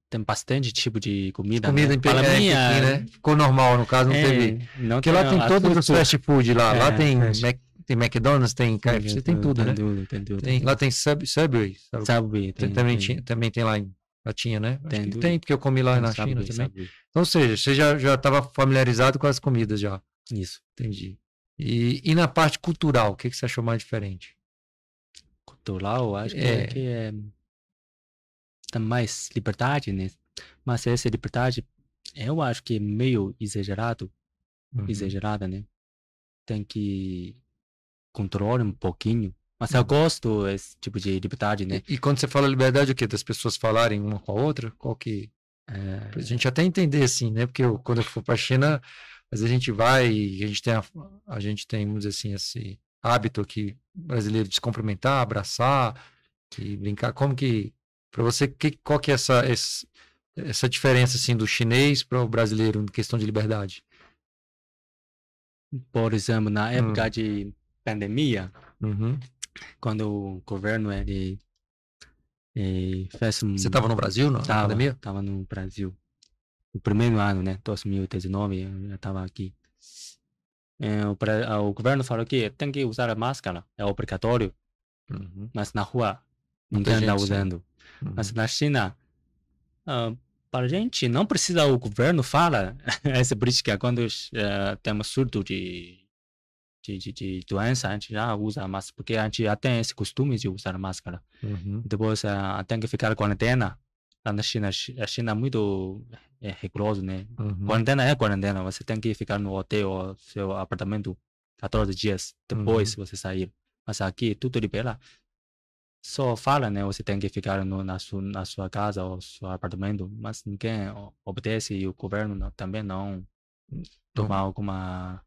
Speaker 2: tem bastante tipo de comida,
Speaker 1: Comida
Speaker 2: né? Para
Speaker 1: em
Speaker 2: mim,
Speaker 1: Pequim, né? Ficou normal, no caso, não teve.
Speaker 2: não
Speaker 1: Porque
Speaker 2: tem
Speaker 1: lá tem
Speaker 2: a
Speaker 1: todos os
Speaker 2: cultura.
Speaker 1: fast food lá. Lá tem,
Speaker 2: Acho
Speaker 1: Tem McDonald's, tem KFC, tem tudo,
Speaker 2: tem
Speaker 1: né?
Speaker 2: tudo, tem tudo.
Speaker 1: Tem, lá tem Subway, sabe?
Speaker 2: Subway,
Speaker 1: Também tem lá lá tinha, né? Acho
Speaker 2: tem
Speaker 1: que
Speaker 2: tudo.
Speaker 1: tem, porque eu comi lá
Speaker 2: Tem
Speaker 1: na China
Speaker 2: Subway,
Speaker 1: também.
Speaker 2: Subway.
Speaker 1: Então, ou seja, você já estava familiarizado com as comidas já.
Speaker 2: Isso.
Speaker 1: Entendi. E na parte cultural, o que você achou mais diferente?
Speaker 2: Cultural, acho que
Speaker 1: É.
Speaker 2: aqui tem mais liberdade, né? Mas essa liberdade, eu acho que é meio exagerada, né? Tem que controlar um pouquinho. Mas eu gosto desse tipo de liberdade, né?
Speaker 1: E quando você fala liberdade, o quê? Das pessoas falarem uma com a outra? Qual que. Pra gente até entender, assim, né? Porque quando eu for pra China, às vezes a gente vai e a gente tem, vamos dizer assim, esse hábito aqui brasileiro de se cumprimentar, abraçar e brincar. Como que. Pra você, qual que é essa diferença, assim, do chinês para o brasileiro em questão de liberdade?
Speaker 2: Por exemplo, na época de pandemia,
Speaker 1: Uhum.
Speaker 2: quando o governo fez
Speaker 1: Você estava no Brasil na pandemia?
Speaker 2: Tava no Brasil. No primeiro ano, né? 2019, eu já estava aqui. O governo falou que tem que usar a máscara, é obrigatório.
Speaker 1: Uhum.
Speaker 2: Mas na rua,
Speaker 1: Muita
Speaker 2: ninguém está
Speaker 1: gente, sim.
Speaker 2: usando. Mas na China, para a gente, não precisa o governo falar essa política. Quando temos surto de doença, a gente já usa máscara, porque a gente já tem esse costume de usar máscara.
Speaker 1: Uhum.
Speaker 2: Depois tem que ficar quarentena. Lá na China, a China é muito rigoroso, né?
Speaker 1: Uhum.
Speaker 2: Quarentena é quarentena, você tem que ficar no hotel ou seu apartamento 14 dias depois você sair. Mas aqui tudo libera. Só fala, né? Você tem que ficar na sua casa ou seu apartamento, mas ninguém obedece e o governo também não toma alguma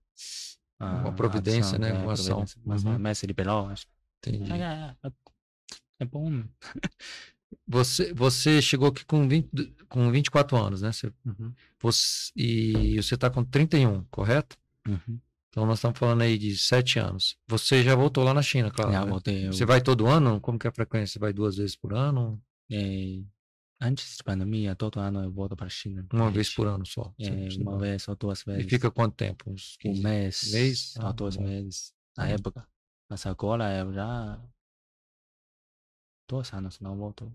Speaker 1: Uma providência,
Speaker 2: ação,
Speaker 1: né? Uma ação.
Speaker 2: providência, mas é mais liberal, acho.
Speaker 1: Entendi.
Speaker 2: É bom.
Speaker 1: Você chegou aqui com 24 anos, né? E você está com 31, correto? Então nós estamos falando aí de 7 anos. Você já voltou lá na China, claro.
Speaker 2: Já
Speaker 1: né?
Speaker 2: voltei.
Speaker 1: Você vai todo ano? Como que é a frequência? Você vai 2 vezes por ano?
Speaker 2: Antes da pandemia, todo ano eu volto para a China.
Speaker 1: Uma vez por ano só?
Speaker 2: Uma vez ou 2 vezes.
Speaker 1: E fica quanto tempo? Uns
Speaker 2: Um mês ou 2
Speaker 1: bom.
Speaker 2: meses, na época. Mas agora eu já 2 anos não volto.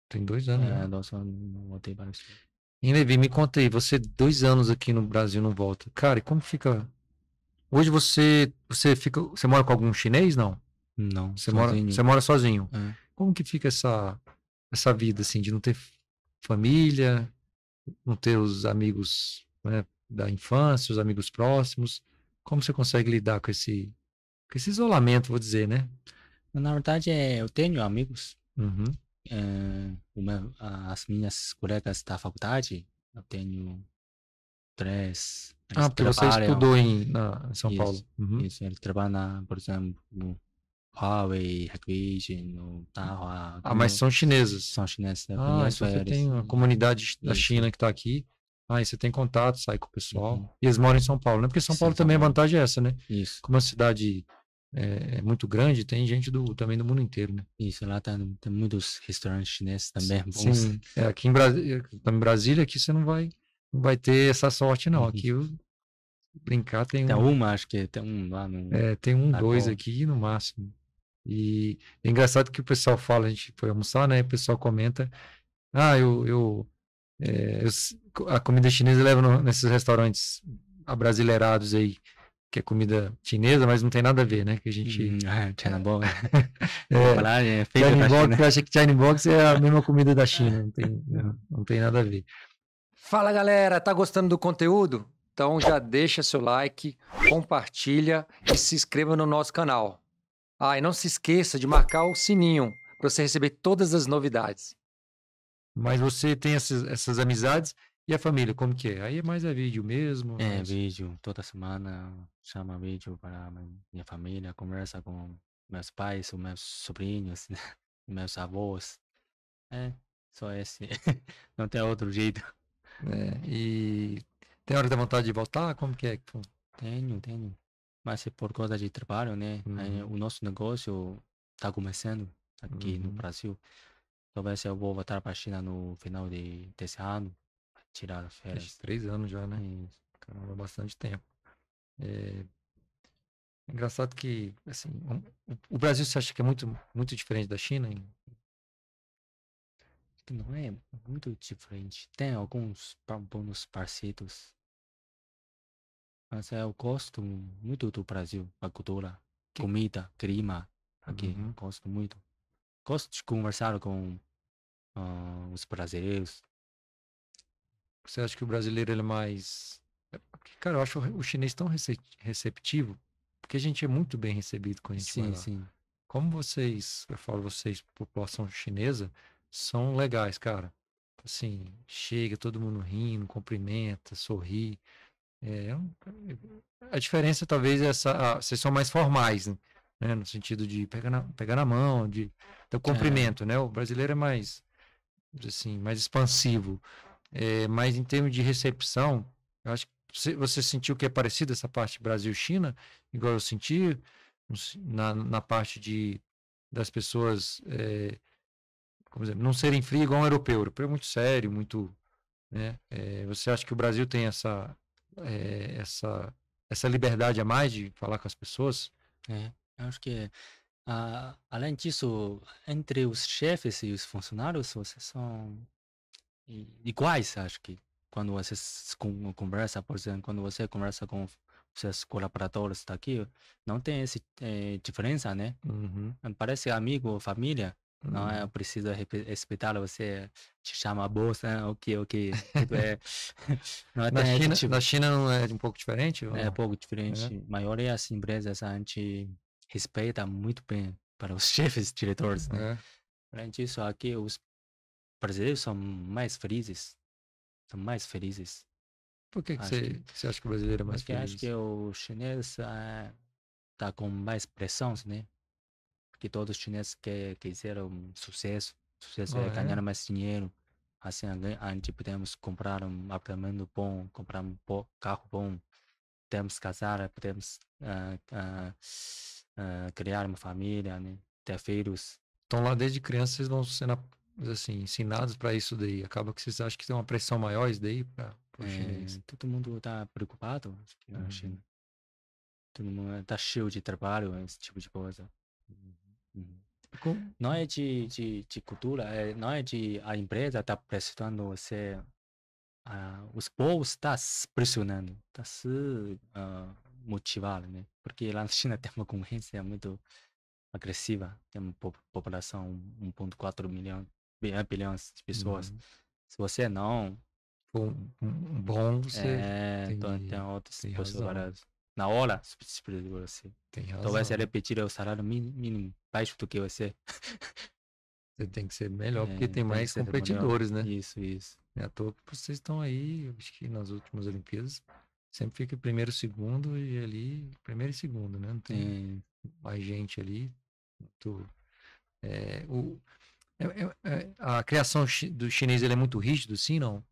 Speaker 1: Tem 2 anos, né?
Speaker 2: 2 anos não voltei para a China.
Speaker 1: E Levi, me conta aí, você 2 anos aqui no Brasil não volta. Cara, e como fica? Hoje você mora com algum chinês, não?
Speaker 2: Não,
Speaker 1: Você mora sozinho. Como que fica essa vida, assim, de não ter família, não ter os amigos, né, da infância, os amigos próximos? Como você consegue lidar com esse isolamento, vou dizer, né?
Speaker 2: Na verdade, eu tenho amigos.
Speaker 1: Uhum.
Speaker 2: As minhas colegas da faculdade, eu tenho 3.
Speaker 1: Porque você estudou em São Paulo.
Speaker 2: Isso, eles trabalham, por exemplo, no Huawei, Hikvision, no Dahua.
Speaker 1: Mas são chineses.
Speaker 2: São chineses.
Speaker 1: Então você tem uma comunidade da China que está aqui. E você tem contato, sai com o pessoal. E eles moram em São Paulo, né? Porque São Paulo também a vantagem é essa, né?
Speaker 2: Isso.
Speaker 1: Como a cidade é muito grande, tem gente também do mundo inteiro, né?
Speaker 2: Isso, lá tem muitos restaurantes chineses também bons.
Speaker 1: Sim, aqui em Brasília, aqui você não vai ter essa sorte, não. Aqui brincar tem
Speaker 2: acho que tem um lá no...
Speaker 1: tem 2 aqui no máximo. E é engraçado que o pessoal fala, a gente foi almoçar, né? E o pessoal comenta, a comida chinesa leva nesses restaurantes abrasileirados aí, que é comida chinesa, mas não tem nada a ver, né? Que a gente...
Speaker 2: China Box.
Speaker 1: China Box, eu acho que China Box é a mesma comida da China, não tem nada a ver. Fala, galera, tá gostando do conteúdo? Então já deixa seu like, compartilha e se inscreva no nosso canal. E não se esqueça de marcar o sininho para você receber todas as novidades. Mas você tem essas amizades e a família, como que é? Aí é mais vídeo mesmo?
Speaker 2: Vídeo. Toda semana chama vídeo para minha família, conversa com meus pais, os meus sobrinhos, meus avós. Só esse. Não tem outro jeito.
Speaker 1: E tem hora da vontade de voltar? Como que é?
Speaker 2: Tenho. Mas é por causa de trabalho, né? O nosso negócio tá começando aqui no
Speaker 1: Uhum.
Speaker 2: Brasil. Talvez eu vou voltar para a China no final desse ano, tirar
Speaker 1: Ixi,
Speaker 2: férias.
Speaker 1: 3 anos já, né?
Speaker 2: E,
Speaker 1: Caramba, bastante tempo. É engraçado que, assim, o Brasil você acha que é muito diferente da China?
Speaker 2: que não é muito diferente. Tem alguns bons parceiros, mas eu gosto muito do Brasil, a cultura,
Speaker 1: Que...
Speaker 2: comida, clima, aqui,
Speaker 1: Uhum.
Speaker 2: gosto muito. Gosto de conversar com os brasileiros.
Speaker 1: Você acha que o brasileiro ele é mais. Porque, cara, eu acho o chinês tão receptivo, porque a gente é muito bem recebido quando a gente vai
Speaker 2: Sim,
Speaker 1: lá.
Speaker 2: sim.
Speaker 1: Como vocês, eu falo vocês, população chinesa, são legais, cara. Assim, chega todo mundo rindo, cumprimenta, sorri. É, a diferença talvez é essa, vocês são mais formais, né? No sentido de pegar na mão, de do
Speaker 2: É,
Speaker 1: cumprimento, né? O brasileiro é mais, assim, mais expansivo. Mas em termos de recepção, eu acho que você sentiu que é parecido essa parte Brasil-China, igual eu senti, na parte das pessoas, como dizer, não serem frios igual um europeu. O europeu é muito sério, muito, né? Você acha que o Brasil tem é, essa, essa liberdade a mais de falar com as pessoas?
Speaker 2: eu acho que além disso, entre os chefes e os funcionários, vocês são iguais, acho que. Quando você conversa, por exemplo, quando você conversa com seus colaboradores daqui, não tem essa diferença, né?
Speaker 1: Uhum,
Speaker 2: Parece amigo, família. Não é
Speaker 1: uhum.
Speaker 2: preciso respeitar você, te chama bolsa, o que, tudo é. Não tem esse
Speaker 1: Na
Speaker 2: tipo.
Speaker 1: China não é um pouco diferente ou
Speaker 2: É
Speaker 1: não?
Speaker 2: pouco
Speaker 1: É?
Speaker 2: diferente. A maioria das empresas a gente respeita muito bem para os chefes, diretores, né?
Speaker 1: É.
Speaker 2: Além disso, aqui os brasileiros são mais felizes. São mais felizes.
Speaker 1: Por que
Speaker 2: Acho que,
Speaker 1: você acha que o brasileiro é mais
Speaker 2: porque acho que
Speaker 1: feliz?
Speaker 2: o chinês tá com mais pressão, né? Porque todos os chineses quiseram sucesso. Sucesso é
Speaker 1: Ah,
Speaker 2: ganhar
Speaker 1: é?
Speaker 2: mais dinheiro. Assim, a gente podemos comprar um apartamento bom, comprar um carro bom, podemos casar, podemos criar uma família, né? Ter filhos.
Speaker 1: Então lá desde criança vocês vão sendo assim, ensinados para isso daí. Acaba que vocês acham que tem uma pressão maior isso daí para o chinês.
Speaker 2: Todo mundo está preocupado, acho que na
Speaker 1: Uhum.
Speaker 2: China. Todo mundo está cheio de trabalho, esse tipo de coisa. Uhum.
Speaker 1: Com-
Speaker 2: Não é de cultura, não é de a empresa está pressionando você, os povos estão se pressionando, está se motivando, né? Porque lá na China tem uma concorrência muito agressiva, tem uma população 1,4 bilhões de pessoas.
Speaker 1: Uhum.
Speaker 2: Se você não,
Speaker 1: Com um bom, você
Speaker 2: então tem
Speaker 1: tem,
Speaker 2: outras
Speaker 1: tem
Speaker 2: pessoas
Speaker 1: razão.
Speaker 2: para na hora se você.
Speaker 1: Tem
Speaker 2: Talvez
Speaker 1: razão.
Speaker 2: ele pedir o salário mínimo baixo do que você.
Speaker 1: Você tem que ser melhor porque tem
Speaker 2: Tem que
Speaker 1: mais
Speaker 2: ser melhor.
Speaker 1: competidores, né?
Speaker 2: Isso, isso.
Speaker 1: Não é à toa que vocês estão aí, eu acho que nas últimas Olimpíadas sempre fica primeiro, segundo e ali primeiro e segundo, né? Não tem
Speaker 2: É,
Speaker 1: mais gente ali. Muito, o, a criação do chinês ele é muito rígido, sim, não?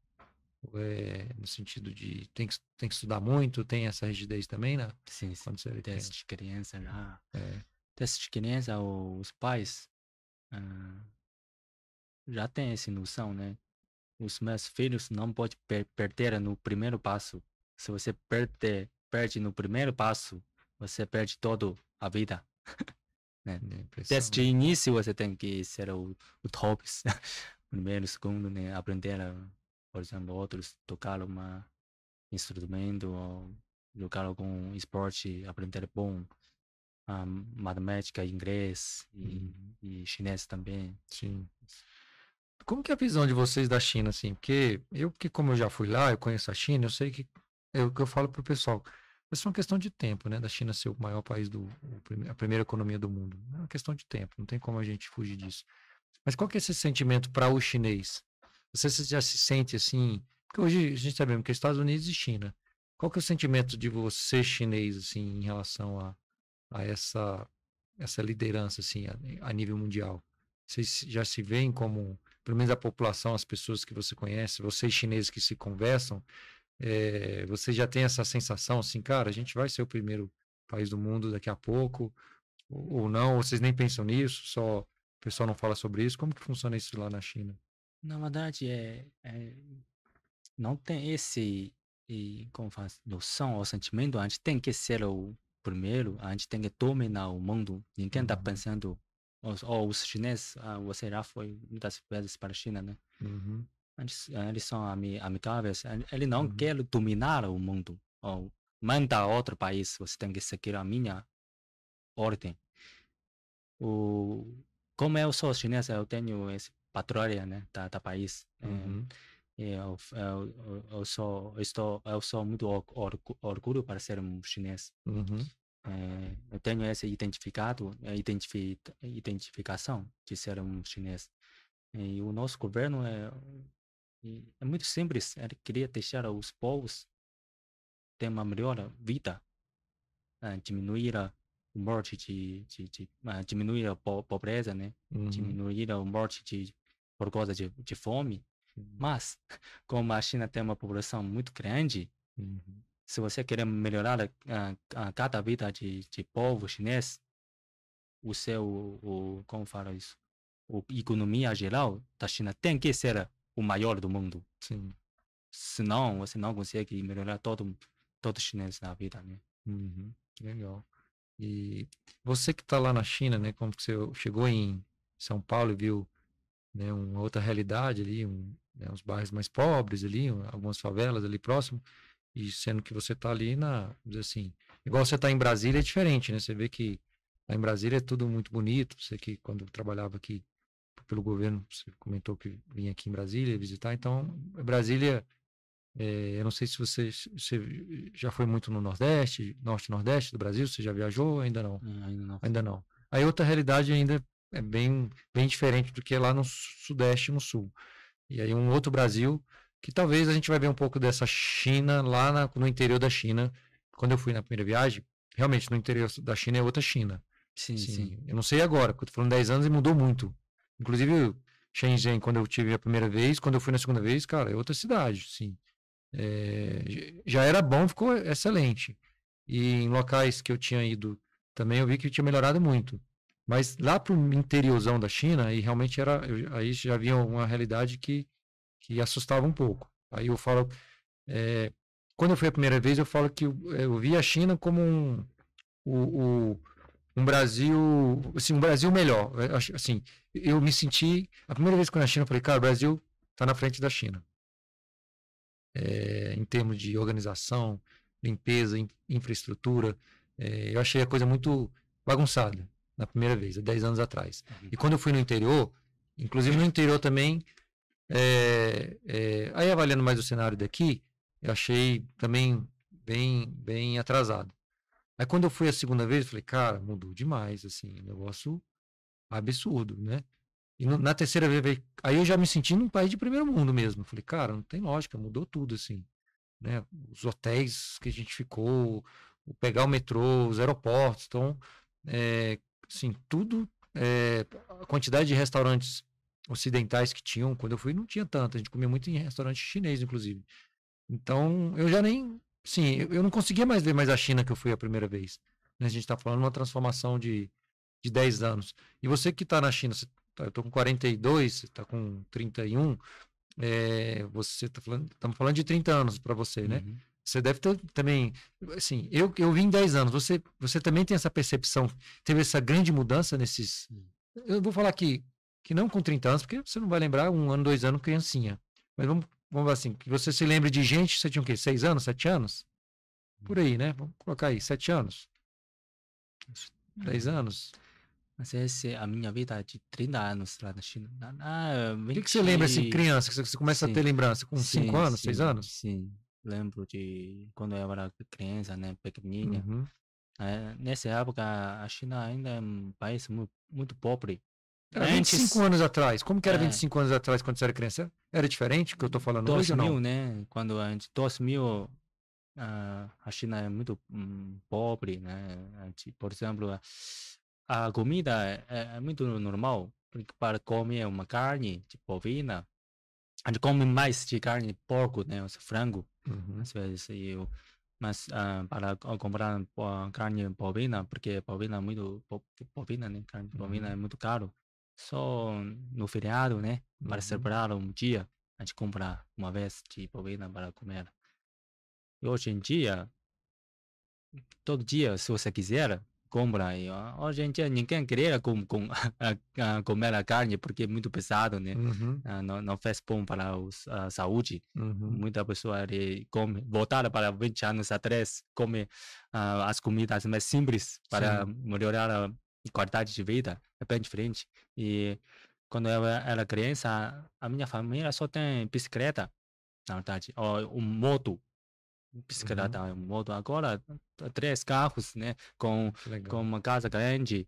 Speaker 1: No sentido de tem que estudar muito, tem essa rigidez também, né?
Speaker 2: sim, sim.
Speaker 1: Quando você é criança.
Speaker 2: Desde criança já.
Speaker 1: É.
Speaker 2: Desde criança, os pais ah, já têm essa noção, né? Os meus filhos não podem perder no primeiro passo. Se você perde no primeiro passo, você perde toda a vida, né?
Speaker 1: É impressão,
Speaker 2: Desde o
Speaker 1: né?
Speaker 2: início você tem que ser o top, primeiro, segundo, né? Aprender, por exemplo, outros tocar um instrumento ou jogar algum esporte, aprender bom, matemática, inglês
Speaker 1: Uhum.
Speaker 2: e chinês também.
Speaker 1: Sim. Como que é a visão de vocês da China, assim? Porque como eu já fui lá, eu conheço a China, eu sei que é o que eu falo pro pessoal. É só uma questão de tempo, né? Da China ser o maior país a primeira economia do mundo. É uma questão de tempo, não tem como a gente fugir disso. Mas qual que é esse sentimento para o chinês? Você já se sente assim? Porque hoje a gente sabe que é Estados Unidos e China. Qual que é o sentimento de você chinês, assim, em relação a essa liderança, assim, a nível mundial? Vocês já se veem como, pelo menos a população, as pessoas que você conhece, vocês chineses que se conversam, você já tem essa sensação, assim, cara, a gente vai ser o primeiro país do mundo daqui a pouco, Ou não? Ou vocês nem pensam nisso? Só o pessoal não fala sobre isso? Como que funciona isso lá na China?
Speaker 2: Na verdade, não tem como faz, noção ou sentimento. A gente tem que ser o primeiro, a gente tem que dominar o mundo. Ninguém está
Speaker 1: Uhum,
Speaker 2: pensando, os chineses, você já foi muitas vezes para a China, né?
Speaker 1: uhum,
Speaker 2: Eles são amigáveis, ele não
Speaker 1: uhum,
Speaker 2: quer dominar o mundo, ou mandar outro país, você tem que seguir a minha ordem. O, como eu sou chinês, eu tenho esse patrulha, né, da país.
Speaker 1: uhum,
Speaker 2: Eu sou muito orgulho para ser um chinês.
Speaker 1: uhum,
Speaker 2: Eu tenho esse identificação de ser um chinês. E o nosso governo é muito simples. Ele queria deixar os povos ter uma melhor vida, diminuir a morte diminuir a pobreza, né?
Speaker 1: uhum,
Speaker 2: Diminuir a morte por causa de fome. Mas, como a China tem uma população muito grande,
Speaker 1: uhum,
Speaker 2: se você quer melhorar cada vida de povo chinês, como fala isso? A economia geral da China tem que ser o maior do mundo.
Speaker 1: sim.
Speaker 2: Senão, você não consegue melhorar todo chinês na vida, né?
Speaker 1: Uhum, legal. E você que está lá na China, né? Como que você chegou em São Paulo e viu, né, uma outra realidade ali, né, uns bairros mais pobres ali, algumas favelas ali próximo, e sendo que você está ali vamos dizer assim, igual você está em Brasília é diferente, né? Você vê que lá em Brasília é tudo muito bonito. Você que quando trabalhava aqui pelo governo, você comentou que vinha aqui em Brasília visitar, então Brasília, eu não sei se você já foi muito no Nordeste, Norte e Nordeste do Brasil, você já viajou? Ainda não.
Speaker 2: Ainda não
Speaker 1: Ainda
Speaker 2: fui.
Speaker 1: não. Aí outra realidade ainda é bem diferente do que lá no Sudeste e no Sul. E aí um outro Brasil, que talvez a gente vai ver um pouco dessa China lá no interior da China. Quando eu fui na primeira viagem, realmente no interior da China é outra China.
Speaker 2: Sim, sim.
Speaker 1: Sim, eu não sei agora, porque eu tô falando 10 anos e mudou muito. Inclusive, Shenzhen, quando eu tive a primeira vez, quando eu fui na segunda vez, cara, é outra cidade, sim. Já era bom, ficou excelente. E em locais que eu tinha ido também, eu vi que tinha melhorado muito. Mas lá pro interiorzão da China, aí realmente aí já havia uma realidade que assustava um pouco. Aí eu falo, é, quando eu fui a primeira vez, eu falo que eu vi a China como o, um Brasil, assim, um Brasil melhor. Assim, eu me senti, a primeira vez que eu fui na China, eu falei, cara, o Brasil está na frente da China. Em termos de organização, limpeza, infraestrutura. Eu achei a coisa muito bagunçada na primeira vez, há 10 anos atrás.
Speaker 2: Uhum.
Speaker 1: E quando eu fui no interior, inclusive no interior também, aí avaliando mais o cenário daqui, eu achei também bem atrasado. Aí quando eu fui a segunda vez, eu falei, cara, mudou demais, assim, um negócio absurdo, né? E na terceira vez, aí eu já me senti num país de primeiro mundo mesmo. Falei, cara, não tem lógica, mudou tudo, assim, né? Os hotéis que a gente ficou, pegar o metrô, os aeroportos, então, assim, tudo, a quantidade de restaurantes ocidentais que tinham, quando eu fui, não tinha tanto. A gente comia muito em restaurante chinês, inclusive. Então, eu já nem. Sim, eu não conseguia mais ver mais a China que eu fui a primeira vez. Né? A gente está falando de uma transformação de 10 anos. E você que está na China, eu estou com 42, você está com 31, você está falando, estamos falando de 30 anos para você, né?
Speaker 2: Uhum.
Speaker 1: Você deve ter também. Assim, eu vim em 10 anos. Você também tem essa percepção, teve essa grande mudança nesses. Eu vou falar que não com 30 anos, porque você não vai lembrar 1 ano, 2 anos, criancinha. Mas vamos ver assim, que você se lembre de gente, você tinha o quê? 6 anos, 7 anos? Por aí, né? Vamos colocar aí, 7 anos, 10
Speaker 2: Uhum.
Speaker 1: anos.
Speaker 2: Mas essa é a minha vida de 30 anos lá na China.
Speaker 1: O que você lembra assim,
Speaker 2: 20...
Speaker 1: criança, que você começa a ter
Speaker 2: Sim,
Speaker 1: lembrança com 5
Speaker 2: sim,
Speaker 1: anos, 6
Speaker 2: sim,
Speaker 1: anos?
Speaker 2: sim. Lembro de quando eu era criança, né, pequenininha.
Speaker 1: Uhum.
Speaker 2: Nessa época, a China ainda é um país muito pobre.
Speaker 1: Era 25
Speaker 2: Antes,
Speaker 1: anos atrás. Como que era
Speaker 2: é,
Speaker 1: 25 anos atrás quando você era criança? Era diferente do que eu tô falando hoje ou
Speaker 2: 2000,
Speaker 1: não?
Speaker 2: né, quando a gente, 2000, a China é muito pobre, né? Por exemplo, a comida é muito normal. Porque para comer uma carne de bovina, a gente come mais de carne de porco, né? Frango,
Speaker 1: Uhum.
Speaker 2: às vezes. Mas para comprar carne bovina, porque bovina é muito bovina, né? Carne bovina é muito caro. Só no feriado, né? Para celebrar um dia, a gente compra uma vez de bovina para comer. E hoje em dia, todo dia, se você quiser, compra. E, hoje em dia, ninguém queria comer a carne porque é muito pesado, né? Não faz bom para a saúde. Muita pessoa come, voltar para 20 anos atrás, come as comidas mais simples para melhorar a qualidade de vida. É bem diferente. E quando eu era criança, a minha família só tem bicicleta, na verdade, ou moto. Bicicleta, moto. Agora, 3 carros, né? Com uma casa grande.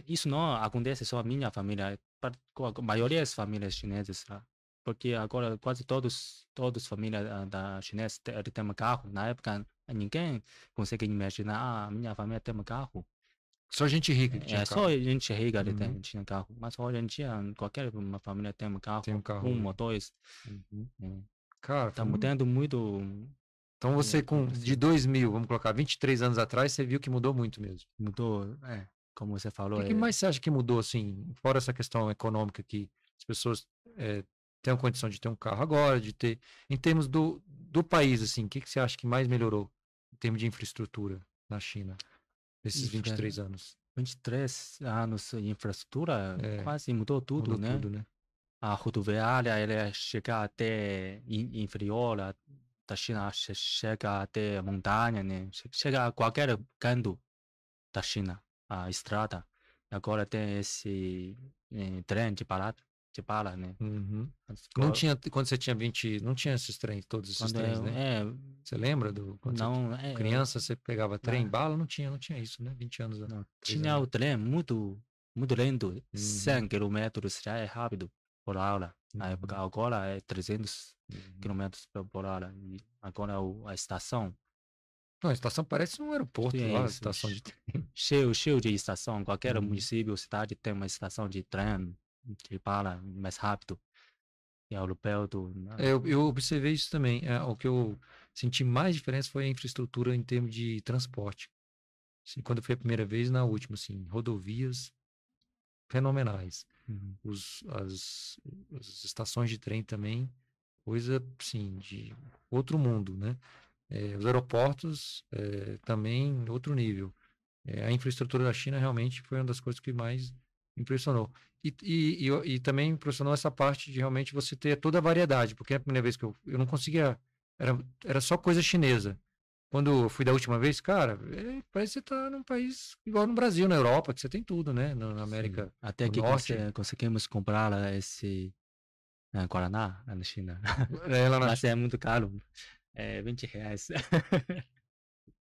Speaker 2: Isso não acontece só a minha família, com a maioria das famílias chinesas, tá? Porque agora quase todas as famílias da chinesa têm um carro. Na época, ninguém consegue imaginar, a minha família tem um carro.
Speaker 1: Só gente rica que tinha carro.
Speaker 2: Só gente rica que tinha carro. Mas hoje em dia, qualquer uma família tem um carro.
Speaker 1: Tem um carro.
Speaker 2: Ou dois.
Speaker 1: Cara,
Speaker 2: está mudando muito.
Speaker 1: Então você de 2000, vamos colocar, 23 anos atrás, você viu que mudou muito mesmo.
Speaker 2: Mudou, como você falou.
Speaker 1: O que mais você acha que mudou, assim, fora essa questão econômica que as pessoas têm a condição de ter um carro agora, de ter, em termos do país, assim, o que você acha que mais melhorou em termos de infraestrutura na China, nesses 23 anos?
Speaker 2: 23 anos de infraestrutura, quase mudou tudo,
Speaker 1: mudou
Speaker 2: né?
Speaker 1: Tudo, né?
Speaker 2: A rodoviária, ela chega até inferior da China, chega até a montanha, né? Chega a qualquer canto da China, a estrada. Agora tem esse trem de bala, né?
Speaker 1: Não tinha, quando você tinha 20, não tinha esses trens, todos esses trens, né? Você lembra quando você criança, você pegava trem, bala? Não tinha isso, né? 20 anos.
Speaker 2: Não, tinha o trem muito lento, 100 quilômetros já é rápido por hora. Na época, agora é 300 quilômetros por hora. E agora a estação.
Speaker 1: Não, a estação parece um aeroporto lá, a estação de trem.
Speaker 2: Cheio de estação. Qualquer município ou cidade tem uma estação de trem que para mais rápido. E europeu
Speaker 1: eu observei isso também. O que eu senti mais diferença foi a infraestrutura em termos de transporte. Assim, quando foi a primeira vez, na última, assim, rodovias fenomenais. As estações de trem também, coisa, assim, de outro mundo, né? Os aeroportos também, outro nível. A infraestrutura da China realmente foi uma das coisas que mais impressionou. E também impressionou essa parte de realmente você ter toda a variedade, porque a primeira vez que eu não conseguia, era só coisa chinesa. Quando eu fui da última vez, cara, parece que você tá num país igual no Brasil, na Europa, que você tem tudo, né? Na América
Speaker 2: Sim. Até
Speaker 1: do
Speaker 2: que
Speaker 1: Norte.
Speaker 2: conseguimos comprar esse Guaraná na China.
Speaker 1: Mas
Speaker 2: é muito caro. É R$20.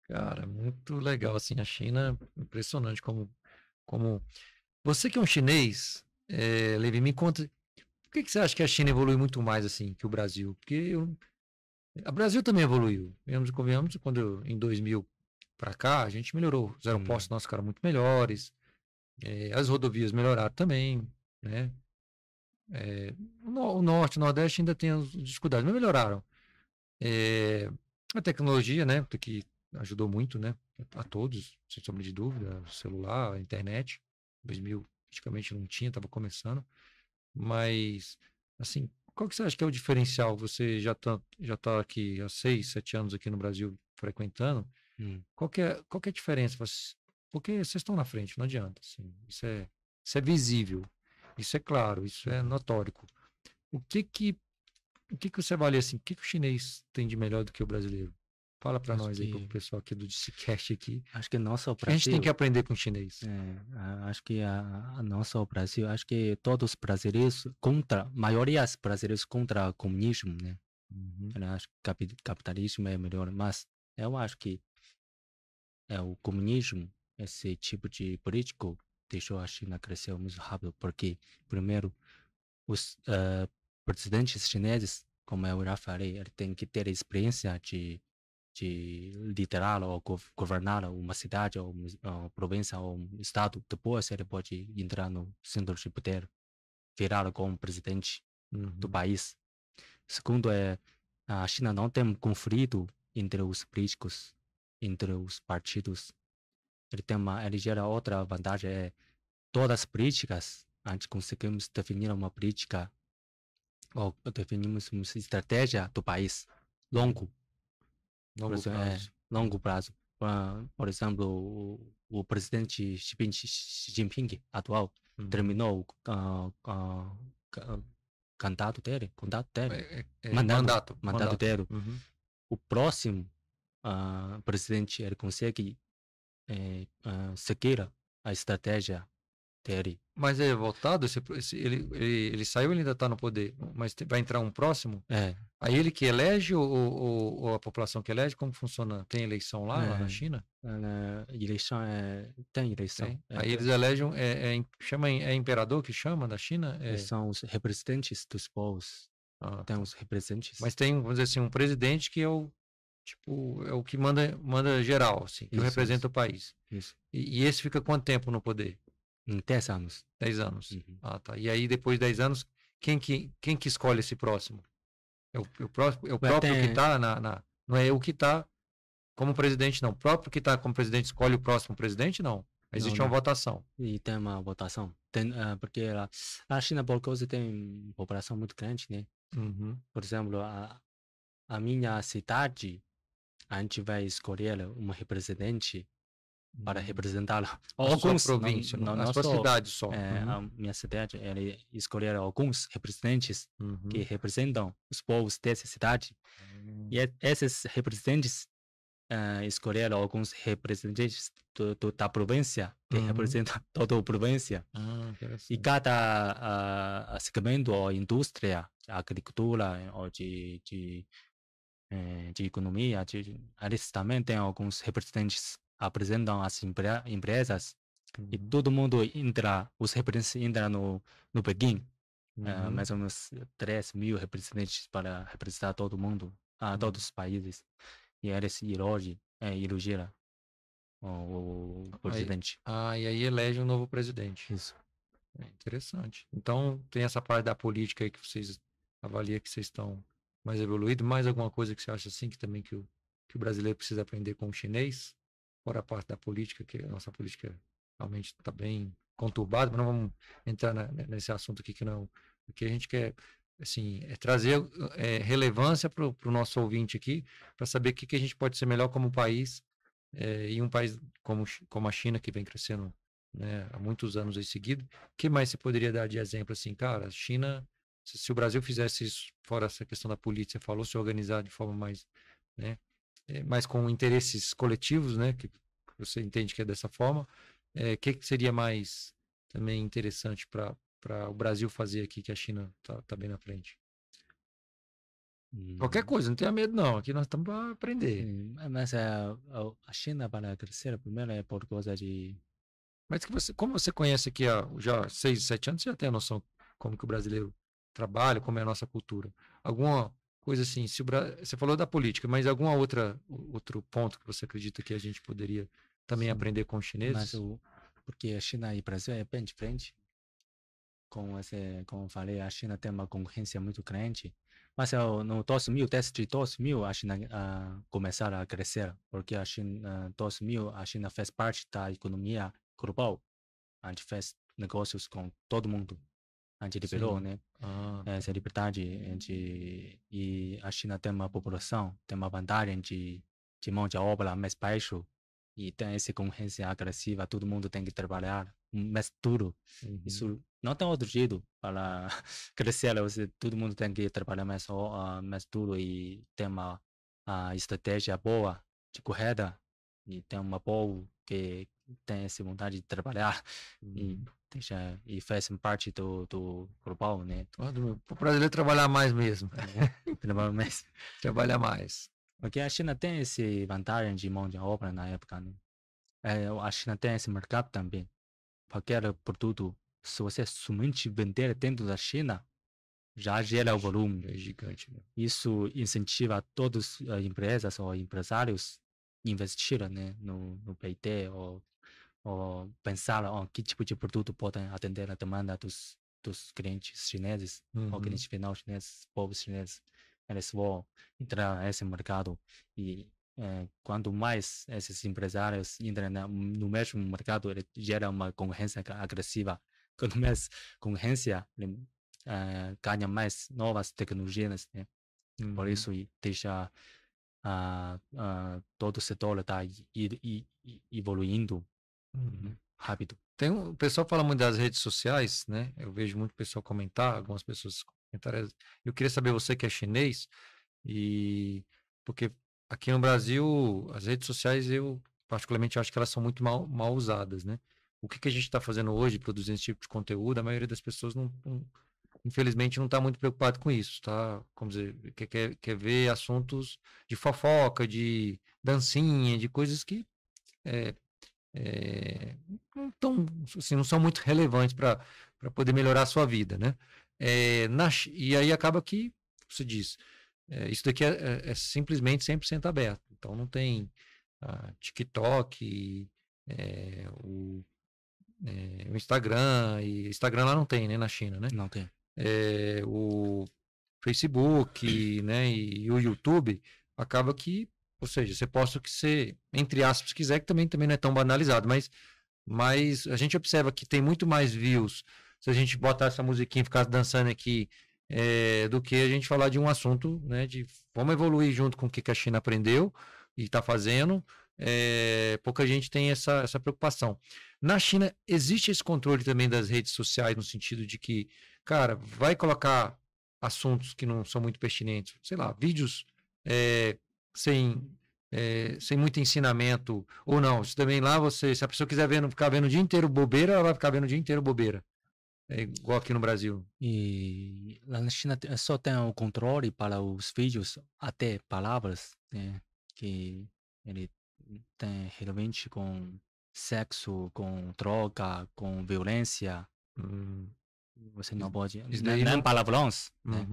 Speaker 1: Cara, muito legal, assim, a China, impressionante como... Você que é um chinês, Levi, me conta, por que você acha que a China evolui muito mais, assim, que o Brasil? Porque o Brasil também evoluiu. Convenhamos, quando em 2000 para cá, a gente melhorou. Os aeroportos nossos ficaram muito melhores, as rodovias melhoraram também, né? O Norte, o Nordeste ainda tem as dificuldades, mas melhoraram. A tecnologia, né, que ajudou muito, né, a todos, sem sombra de dúvida, o celular, a internet, 2000 praticamente não tinha, estava começando, mas, assim, qual que você acha que é o diferencial? Você já tá aqui há 6, 7 anos aqui no Brasil frequentando, qual que é a diferença? Porque vocês estão na frente, não adianta, assim, isso é visível, isso é claro, isso é notório. O que você avalia assim? O que o chinês tem de melhor do que o brasileiro? Fala para nós aí, pro pessoal aqui do DCCast aqui.
Speaker 2: Acho que não só o
Speaker 1: Brasil. A gente tem que aprender com o chinês.
Speaker 2: Acho que não só o Brasil, acho que todos os brasileiros maioria dos brasileiros contra o comunismo, né? Eu acho que capitalismo é melhor, mas eu acho que o comunismo, esse tipo de político, deixou a China crescer muito rápido, porque, primeiro, os presidentes chineses, como eu já falei, ele tem que ter experiência de liderar ou governar uma cidade ou uma província ou um estado. Depois ele pode entrar no centro de poder, virar como presidente do país. Segundo, a China não tem conflito entre os políticos, entre os partidos. Ele gera outra vantagem, é todas as políticas, a gente conseguimos definir uma política ou definimos uma estratégia do país longo,
Speaker 1: Longo prazo.
Speaker 2: longo prazo. Por exemplo, o presidente Xi Jinping atual terminou o mandato dele, mandato dele. O próximo presidente ele consegue seguir a estratégia dele.
Speaker 1: Mas é votado? Ele saiu, ele ainda está no poder, mas vai entrar um próximo? Aí ele que elege ou a população que elege? Como funciona? Tem eleição lá na China?
Speaker 2: Tem eleição.
Speaker 1: Aí eles elegem, é imperador que chama da China?
Speaker 2: São os representantes dos povos. Tem os representantes.
Speaker 1: Mas tem, vamos dizer assim, um presidente que é o que manda geral, assim, que representa o país.
Speaker 2: Isso.
Speaker 1: E esse fica quanto tempo no poder?
Speaker 2: 10 anos.
Speaker 1: 10 anos. Tá. E aí, depois de 10 anos, quem que escolhe esse próximo? É o próprio que está não é o que está como presidente, não. O próprio que está como presidente escolhe o próximo presidente, não. Existe uma votação.
Speaker 2: E tem uma votação. Porque a China, por causa, tem uma população muito grande, né? Por exemplo, a minha cidade, a gente vai escolher uma representante para representá-la.
Speaker 1: Alguns províncias, na sua cidade só.
Speaker 2: A minha cidade, ele escolher alguns representantes que representam os povos dessa cidade. E esses representantes escolheram alguns representantes da província que representam toda a província. E cada segmento ou indústria, agricultura ou de economia, eles também têm alguns representantes apresentam as empresas e todo mundo entra, os representantes entram no Pequim, mais ou menos 3.000 representantes para representar todo mundo, todos os países, e eles elegeram o presidente.
Speaker 1: E aí elege um novo presidente.
Speaker 2: Isso.
Speaker 1: Interessante. Então tem essa parte da política aí que vocês avaliam que vocês estão mais evoluídos. Mais alguma coisa que você acha assim que também que o brasileiro precisa aprender com o chinês? Fora a parte da política, que a nossa política realmente está bem conturbada, mas não vamos entrar nesse assunto aqui que não. O que a gente quer assim, trazer relevância para o nosso ouvinte aqui, para saber o que a gente pode ser melhor como país, e um país como a China, que vem crescendo, né, há muitos anos aí seguido. O que mais você poderia dar de exemplo assim, cara? A China, se o Brasil fizesse isso, fora essa questão da política, você falou, se organizar de forma mais, né, mas com interesses coletivos, né, que você entende que é dessa forma, que seria mais também interessante para o Brasil fazer aqui, que a China tá bem na frente? Qualquer coisa, não tenha medo não, aqui nós estamos para aprender.
Speaker 2: Mas a China para crescer, primeiro é por causa de...
Speaker 1: Mas como você conhece aqui há já 6, 7 anos, você já tem a noção como que o brasileiro trabalha, como é a nossa cultura. Alguma coisa assim, você falou da política, mas algum outro ponto que você acredita que a gente poderia também aprender com os chineses?
Speaker 2: Porque a China e o Brasil é bem diferente. Como eu falei, a China tem uma concorrência muito grande. Mas no 2000, desde 2000, a China começaram a crescer, porque a China, 2000, a China fez parte da economia global. A gente fez negócios com todo mundo. A gente liberou, né? Essa liberdade e a China tem uma população, tem uma vantagem de mão de obra mais baixo e tem essa concorrência agressiva, todo mundo tem que trabalhar mais duro. Isso não tem outro jeito para crescer, todo mundo tem que trabalhar mais duro e ter uma estratégia boa, correta, e tem uma boa que tem essa vontade de trabalhar e faz parte do global, né?
Speaker 1: O brasileiro trabalhar mais mesmo.
Speaker 2: Trabalhar mais.
Speaker 1: Trabalhar mais.
Speaker 2: Porque a China tem essa vantagem de mão de obra na época, né? A China tem esse mercado também. Qualquer produto, se você somente vender dentro da China, já gera o volume.
Speaker 1: É gigante, né?
Speaker 2: Isso incentiva todas as empresas ou empresários a investir, né, no P&D ou pensar que tipo de produto podem atender a demanda dos clientes chineses, ou clientes final chineses, povos chineses. eles vão entrar nesse mercado e quanto mais esses empresários entram no mesmo mercado, ele gera uma concorrência agressiva. Quanto mais concorrência, ele ganha mais novas tecnologias, né? Por isso deixa todo o setor está evoluindo rápido.
Speaker 1: O pessoal fala muito das redes sociais, né? Eu vejo muito pessoal comentar, algumas pessoas comentarem. Eu queria saber, você que é chinês, porque aqui no Brasil, as redes sociais, eu particularmente acho que elas são muito mal usadas, né? O que a gente está fazendo hoje, produzindo esse tipo de conteúdo, a maioria das pessoas infelizmente não está muito preocupado com isso, tá? Como dizer, quer ver assuntos de fofoca, de dancinha, de coisas que assim, não são muito relevantes para poder melhorar a sua vida, né? E aí acaba que, você diz, isso daqui é simplesmente 100% aberto. Então não tem TikTok, o Instagram, e Instagram lá não tem, né? Na China, né?
Speaker 2: Não tem.
Speaker 1: O Facebook, né? E o YouTube, acaba que, ou seja, você posta o que você, entre aspas, quiser, que também não é tão banalizado, mas a gente observa que tem muito mais views se a gente botar essa musiquinha e ficar dançando aqui do que a gente falar de um assunto, né? De vamos evoluir junto com o que a China aprendeu e está fazendo. Pouca gente tem essa preocupação. Na China, existe esse controle também das redes sociais, no sentido de que, cara, vai colocar assuntos que não são muito pertinentes, sei lá, vídeos sem muito ensinamento, ou não. Isso também lá, se a pessoa quiser ficar vendo o dia inteiro bobeira, ela vai ficar vendo o dia inteiro bobeira. É igual aqui no Brasil.
Speaker 2: E lá na China só tem o controle para os vídeos, até palavras, né, que ele tem realmente com sexo, com droga, com violência. Você não pode. Nem palavrões. Né?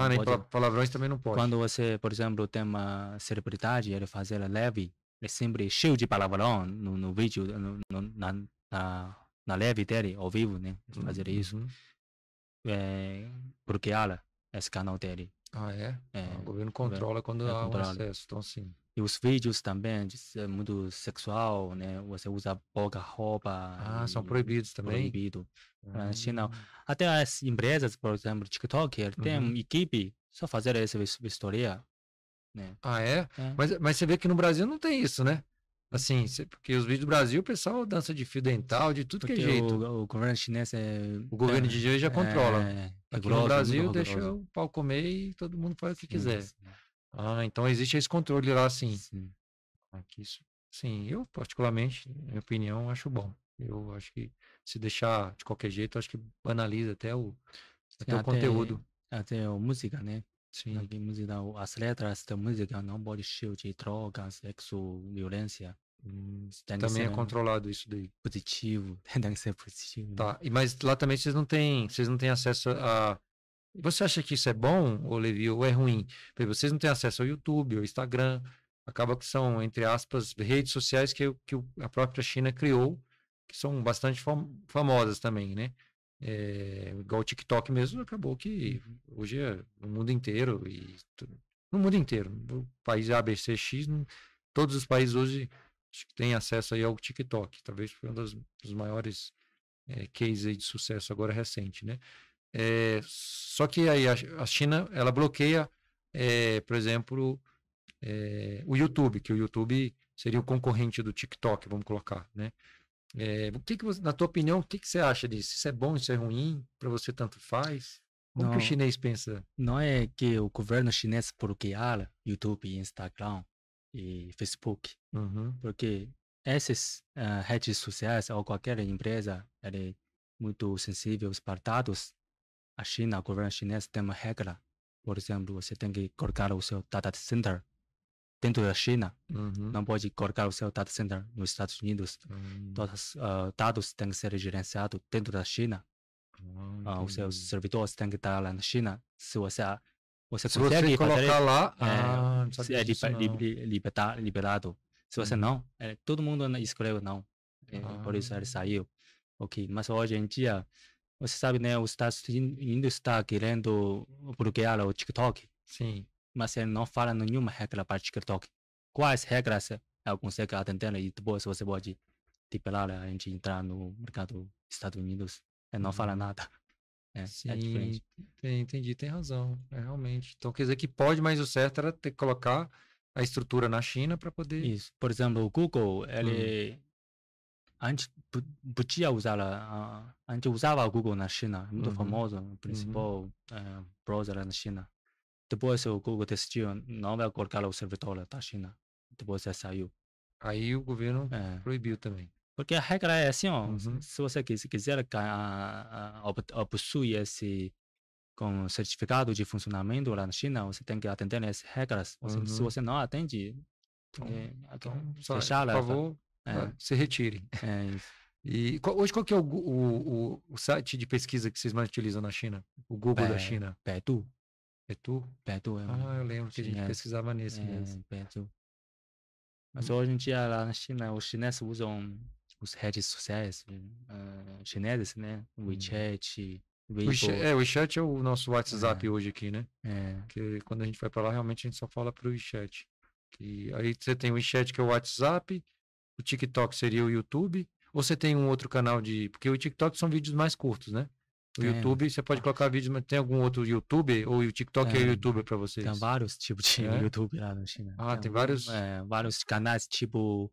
Speaker 1: Nem palavrões também não pode.
Speaker 2: Quando você, por exemplo, tem uma celebridade, ele faz ela leve, é sempre cheio de palavrão no vídeo, na live dele, ao vivo, né? Fazer isso. Bloquear esse canal dele.
Speaker 1: O governo controla quando há um acesso, então sim.
Speaker 2: E os vídeos também, é muito sexual, né? Você usa pouca roupa.
Speaker 1: São proibidos também?
Speaker 2: Proibido. Na China, até as empresas, por exemplo, TikTok, tem uma equipe só fazer essa vistoria, né?
Speaker 1: Mas você vê que no Brasil não tem isso, né? Assim, porque os vídeos do Brasil, o pessoal dança de fio dental, de tudo
Speaker 2: porque
Speaker 1: que é jeito.
Speaker 2: O governo chinês
Speaker 1: o governo de hoje já controla. Aqui no Brasil, deixa o pau comer e todo mundo faz o que quiser. Então existe esse controle lá, sim. Sim, eu particularmente, na minha opinião, acho bom. Eu acho que se deixar de qualquer jeito, acho que banaliza até o conteúdo.
Speaker 2: Até a música, né?
Speaker 1: Sim.
Speaker 2: As letras da música não pode cheio de drogas, sexo, violência.
Speaker 1: Também é controlado isso daí.
Speaker 2: Positivo, tem que ser positivo.
Speaker 1: Tá, mas lá também vocês não têm acesso a... Você acha que isso é bom, Levi, ou é ruim? Porque vocês não têm acesso ao YouTube, ao Instagram, acaba que são, entre aspas, redes sociais que a própria China criou, que são bastante famosas também, né? Igual o TikTok mesmo, acabou que hoje é no mundo inteiro, no país ABCX, todos os países hoje acho que têm acesso aí ao TikTok, talvez foi um dos maiores cases aí de sucesso agora recente, né? Só que aí a China, ela bloqueia, por exemplo, o YouTube, que o YouTube seria o concorrente do TikTok, vamos colocar, né? Na tua opinião, o que você acha disso? Isso é bom, isso é ruim? Para você tanto faz? Como que o chinês pensa?
Speaker 2: Não é que o governo chinês bloqueia YouTube, Instagram e Facebook, porque essas redes sociais ou qualquer empresa é muito sensível para dados. A China, o governo chinês tem uma regra. Por exemplo, você tem que colocar o seu data center dentro da China. Não pode colocar o seu data center nos Estados Unidos. Todos os dados têm que ser gerenciados dentro da China. Os seus servidores têm que estar lá na China. Se você consegue
Speaker 1: colocar lá,
Speaker 2: liberado. Se você não, todo mundo escreve não. Por isso ele saiu. Ok, mas hoje em dia, você sabe, né? Os Estados Unidos está querendo bloquear o TikTok.
Speaker 1: Sim.
Speaker 2: mas ele não fala nenhuma regra para TikTok. Quais regras eu consigo atender e depois você pode tipelar a gente entrar no mercado dos Estados Unidos. Ele não fala nada. É
Speaker 1: Sim,
Speaker 2: diferente.
Speaker 1: entendi, tem razão. É realmente. Então quer dizer que pode, mas o certo era ter que colocar a estrutura na China para poder.
Speaker 2: Isso. Por exemplo, o Google,
Speaker 1: Hum,
Speaker 2: ele antes podia usar antes usava o Google na China, muito
Speaker 1: uhum,
Speaker 2: famoso, o principal browser na China. Depois o Google decidiu não vai colocar o servidor da China. Depois ele saiu.
Speaker 1: Aí o governo
Speaker 2: É.
Speaker 1: proibiu também.
Speaker 2: Porque a regra é assim, ó,
Speaker 1: Uhum.
Speaker 2: se você quiser possuir esse com certificado de funcionamento lá na China, você tem que atender essas regras. Se
Speaker 1: Uhum.
Speaker 2: você não atende,
Speaker 1: Então,
Speaker 2: fechar
Speaker 1: por
Speaker 2: lá.
Speaker 1: favor, se retire.
Speaker 2: É isso.
Speaker 1: E hoje qual que é o site de pesquisa que vocês mais utilizam na China? O Google da China?
Speaker 2: Baidu.
Speaker 1: É tu?
Speaker 2: Baidu é
Speaker 1: Eu lembro que a gente pesquisava nesse mesmo.
Speaker 2: Baidu. Mas hoje em dia lá na China, os chineses usam os redes sociais chineses, né? WeChat, Weibo.
Speaker 1: O WeChat é o nosso WhatsApp hoje aqui, né?
Speaker 2: É.
Speaker 1: Porque quando a gente vai para lá, realmente a gente só fala pro WeChat. Aí você tem o WeChat, que é o WhatsApp, o TikTok seria o YouTube, ou você tem um outro canal de... Porque o TikTok são vídeos mais curtos, né? O YouTube, você pode colocar vídeos, mas tem algum outro YouTube, ou o TikTok é o YouTube para vocês?
Speaker 2: Tem vários tipos de YouTube lá na China.
Speaker 1: Tem vários...
Speaker 2: vários canais, tipo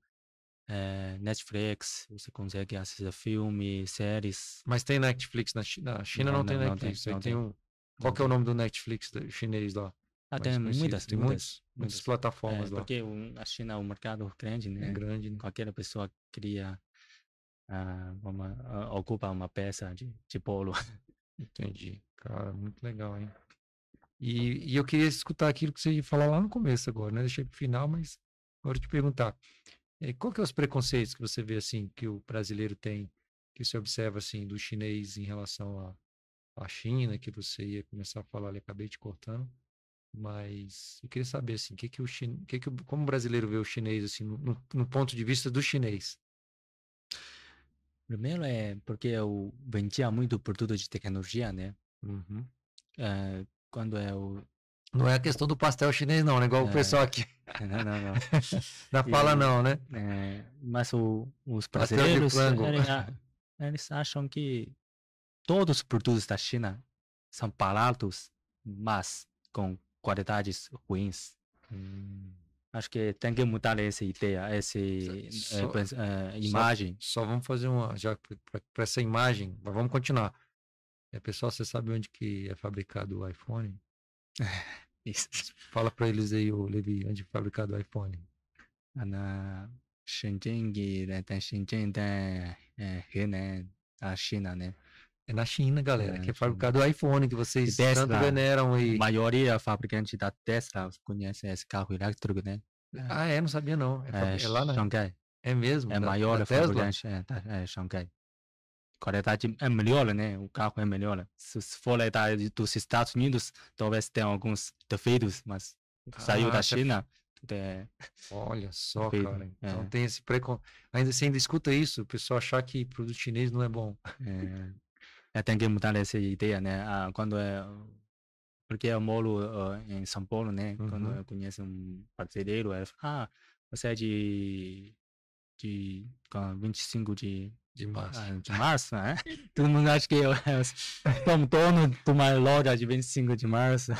Speaker 2: Netflix, você consegue assistir filmes, séries.
Speaker 1: Mas tem Netflix na China? Na China não tem Netflix. Aí tem um... Qual que é o nome do Netflix chinês lá?
Speaker 2: Tem muitas
Speaker 1: plataformas lá.
Speaker 2: Porque a China é um mercado grande, né?
Speaker 1: É grande, né?
Speaker 2: Qualquer pessoa queria ocupar uma peça de bolo.
Speaker 1: Entendi. Cara, muito legal, hein? E eu queria escutar aquilo que você ia falar lá no começo agora, né? Deixei pro final, mas agora eu te perguntar. Qual que é os preconceitos que você vê, assim, que o brasileiro tem, que você observa, assim, do chinês em relação à China, que você ia começar a falar ali, acabei te cortando. Mas eu queria saber, assim, como o brasileiro vê o chinês, assim, no ponto de vista do chinês.
Speaker 2: Primeiro porque eu vendia muito produto de tecnologia, né?
Speaker 1: Uhum.
Speaker 2: Quando eu...
Speaker 1: Não é a questão do pastel chinês, não, né? Igual o pessoal aqui.
Speaker 2: Não.
Speaker 1: Não fala não, né?
Speaker 2: Mas os brasileiros, eles acham que todos os produtos da China são baratos, mas com qualidades ruins. Acho que tem que mudar essa ideia, essa imagem.
Speaker 1: Só vamos fazer já para essa imagem, mas vamos continuar. Pessoal, você sabe onde que é fabricado o iPhone?
Speaker 2: Isso.
Speaker 1: Fala para eles aí, o Levi, onde é fabricado o iPhone.
Speaker 2: Na Shenzhen, Henan, a China, né?
Speaker 1: É na China, galera, que é fabricado o iPhone, que vocês tanto veneram aí.
Speaker 2: A maioria fabricante da Tesla conhece esse carro elétrico, né?
Speaker 1: Não sabia não. É lá na
Speaker 2: Xangai.
Speaker 1: É mesmo?
Speaker 2: É maior fabricante, Xangai. Qualidade é melhor, né? O carro é melhor. Se for dos Estados Unidos, talvez tenha alguns defeitos, mas saiu da China.
Speaker 1: Olha só, cara. Então tem esse preconceito. Ainda você ainda escuta isso, o pessoal achar que produto chinês não é bom.
Speaker 2: Tem que mudar essa ideia, né? Porque eu moro em São Paulo, né? Quando eu conheço um brasileiro, ele fala, você é de 25 de março, né? Todo mundo acha que eu sou dono de uma loja de 25 de março.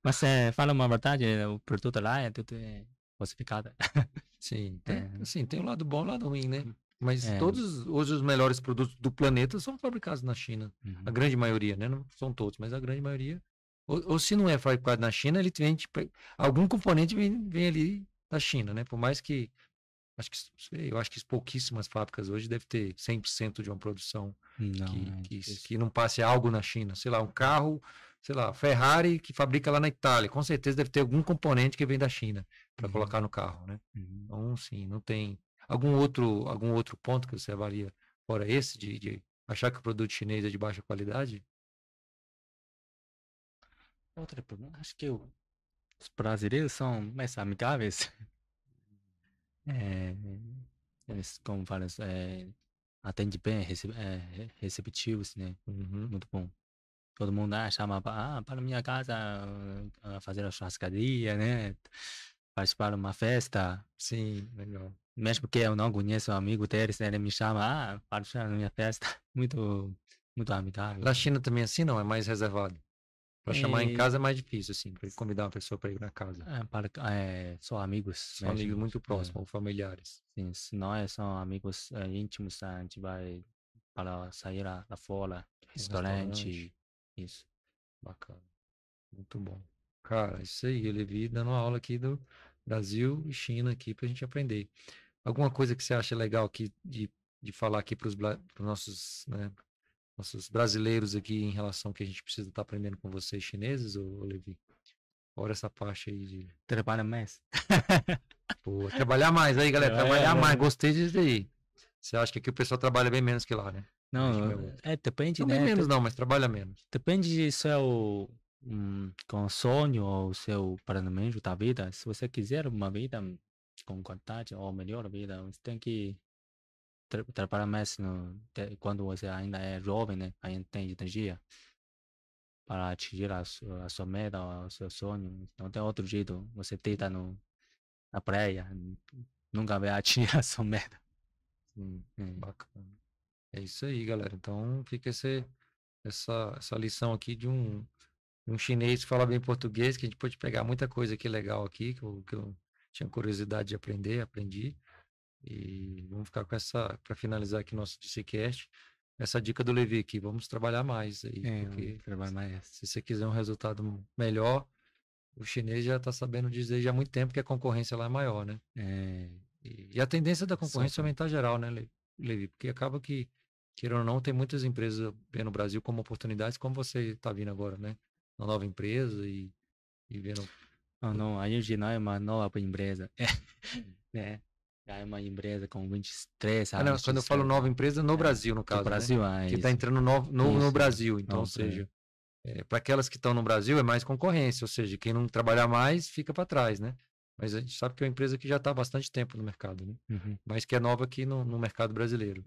Speaker 2: Mas fala uma verdade, o produto lá é tudo falsificado.
Speaker 1: Sim, tem um lado bom e um lado ruim, né? Mas todos hoje os melhores produtos do planeta são fabricados na China. A grande maioria, né? Não são todos, mas a grande maioria. Ou se não é fabricado na China, ele vem, algum componente vem ali da China, né? Por mais que eu acho que pouquíssimas fábricas hoje devem ter 100% de uma produção que não passe algo na China. Sei lá, um carro, sei lá, Ferrari que fabrica lá na Itália. Com certeza deve ter algum componente que vem da China para colocar no carro, né? Então, sim, não tem... Algum outro ponto que você avalia fora esse, de achar que o produto chinês é de baixa qualidade?
Speaker 2: Outro problema, acho que os brasileiros são mais amigáveis. Eles, como falam, atendem bem, receptivos, né? Muito bom. todo mundo chama para minha casa fazer a churrascaria, né? Participar de uma festa.
Speaker 1: Sim, legal.
Speaker 2: Mesmo que eu não conheça o amigo deles, ele me chama, para estar na minha festa. Muito, muito amigável.
Speaker 1: Na China também assim, não? É mais reservado? Para chamar em
Speaker 2: E,
Speaker 1: casa é mais difícil, assim, para convidar uma pessoa para ir na casa.
Speaker 2: só amigos
Speaker 1: São amigos
Speaker 2: mesmo.
Speaker 1: muito próximos, ou familiares.
Speaker 2: Sim, se não são amigos íntimos, a gente vai para sair lá fora, restaurante, isso.
Speaker 1: Bacana. Muito bom. Cara, isso aí, eu Levi dando uma aula aqui do Brasil e China aqui pra gente aprender. Alguma coisa que você acha legal aqui de falar aqui para os nossos, né, nossos brasileiros aqui em relação ao que a gente precisa estar aprendendo com vocês chineses, ou Levi? Fora essa parte aí de
Speaker 2: Trabalha mais.
Speaker 1: pô, trabalhar mais aí, galera, trabalhar mais. Gostei disso aí. Você acha que aqui o pessoal trabalha bem menos que lá, né?
Speaker 2: Não, depende,
Speaker 1: Não
Speaker 2: né?
Speaker 1: bem menos não, mas trabalha menos.
Speaker 2: Depende de seu com sonho ou seu planejamento da vida. Se você quiser uma vida com qualidade ou melhor vida, você tem que trabalhar mais quando você ainda é jovem, né? Ainda tem energia para atingir a sua meta, o seu sonho. Não tem outro jeito. Você deita na praia, nunca vai atingir a sua meta.
Speaker 1: Bacana. É isso aí, galera. Então fica essa lição aqui de um chinês que fala bem português, que a gente pode pegar muita coisa aqui legal aqui, que eu tinha curiosidade de aprender, aprendi. E vamos ficar com essa, para finalizar aqui nosso DCcast, essa dica do Levi aqui, vamos trabalhar mais aí, porque
Speaker 2: trabalhar mais.
Speaker 1: se você quiser um resultado melhor, o chinês já está sabendo dizer já há muito tempo que a concorrência lá é maior, né? E a tendência da concorrência é aumentar geral, né, Levi? Porque acaba que, queira ou não, tem muitas empresas vendo o Brasil como oportunidades, como você está vindo agora, né? Uma nova empresa e vendo...
Speaker 2: Não, a gente não é uma nova empresa. Já é uma empresa com 23 anos.
Speaker 1: Não, quando eu falo nova empresa, no Brasil, no caso,
Speaker 2: Brasil,
Speaker 1: né? Que está entrando no Brasil. Então, ou seja, para aquelas que estão no Brasil é mais concorrência, ou seja, quem não trabalhar mais fica para trás, né? Mas a gente sabe que é uma empresa que já está há bastante tempo no mercado, né? Mas que é nova aqui no mercado brasileiro.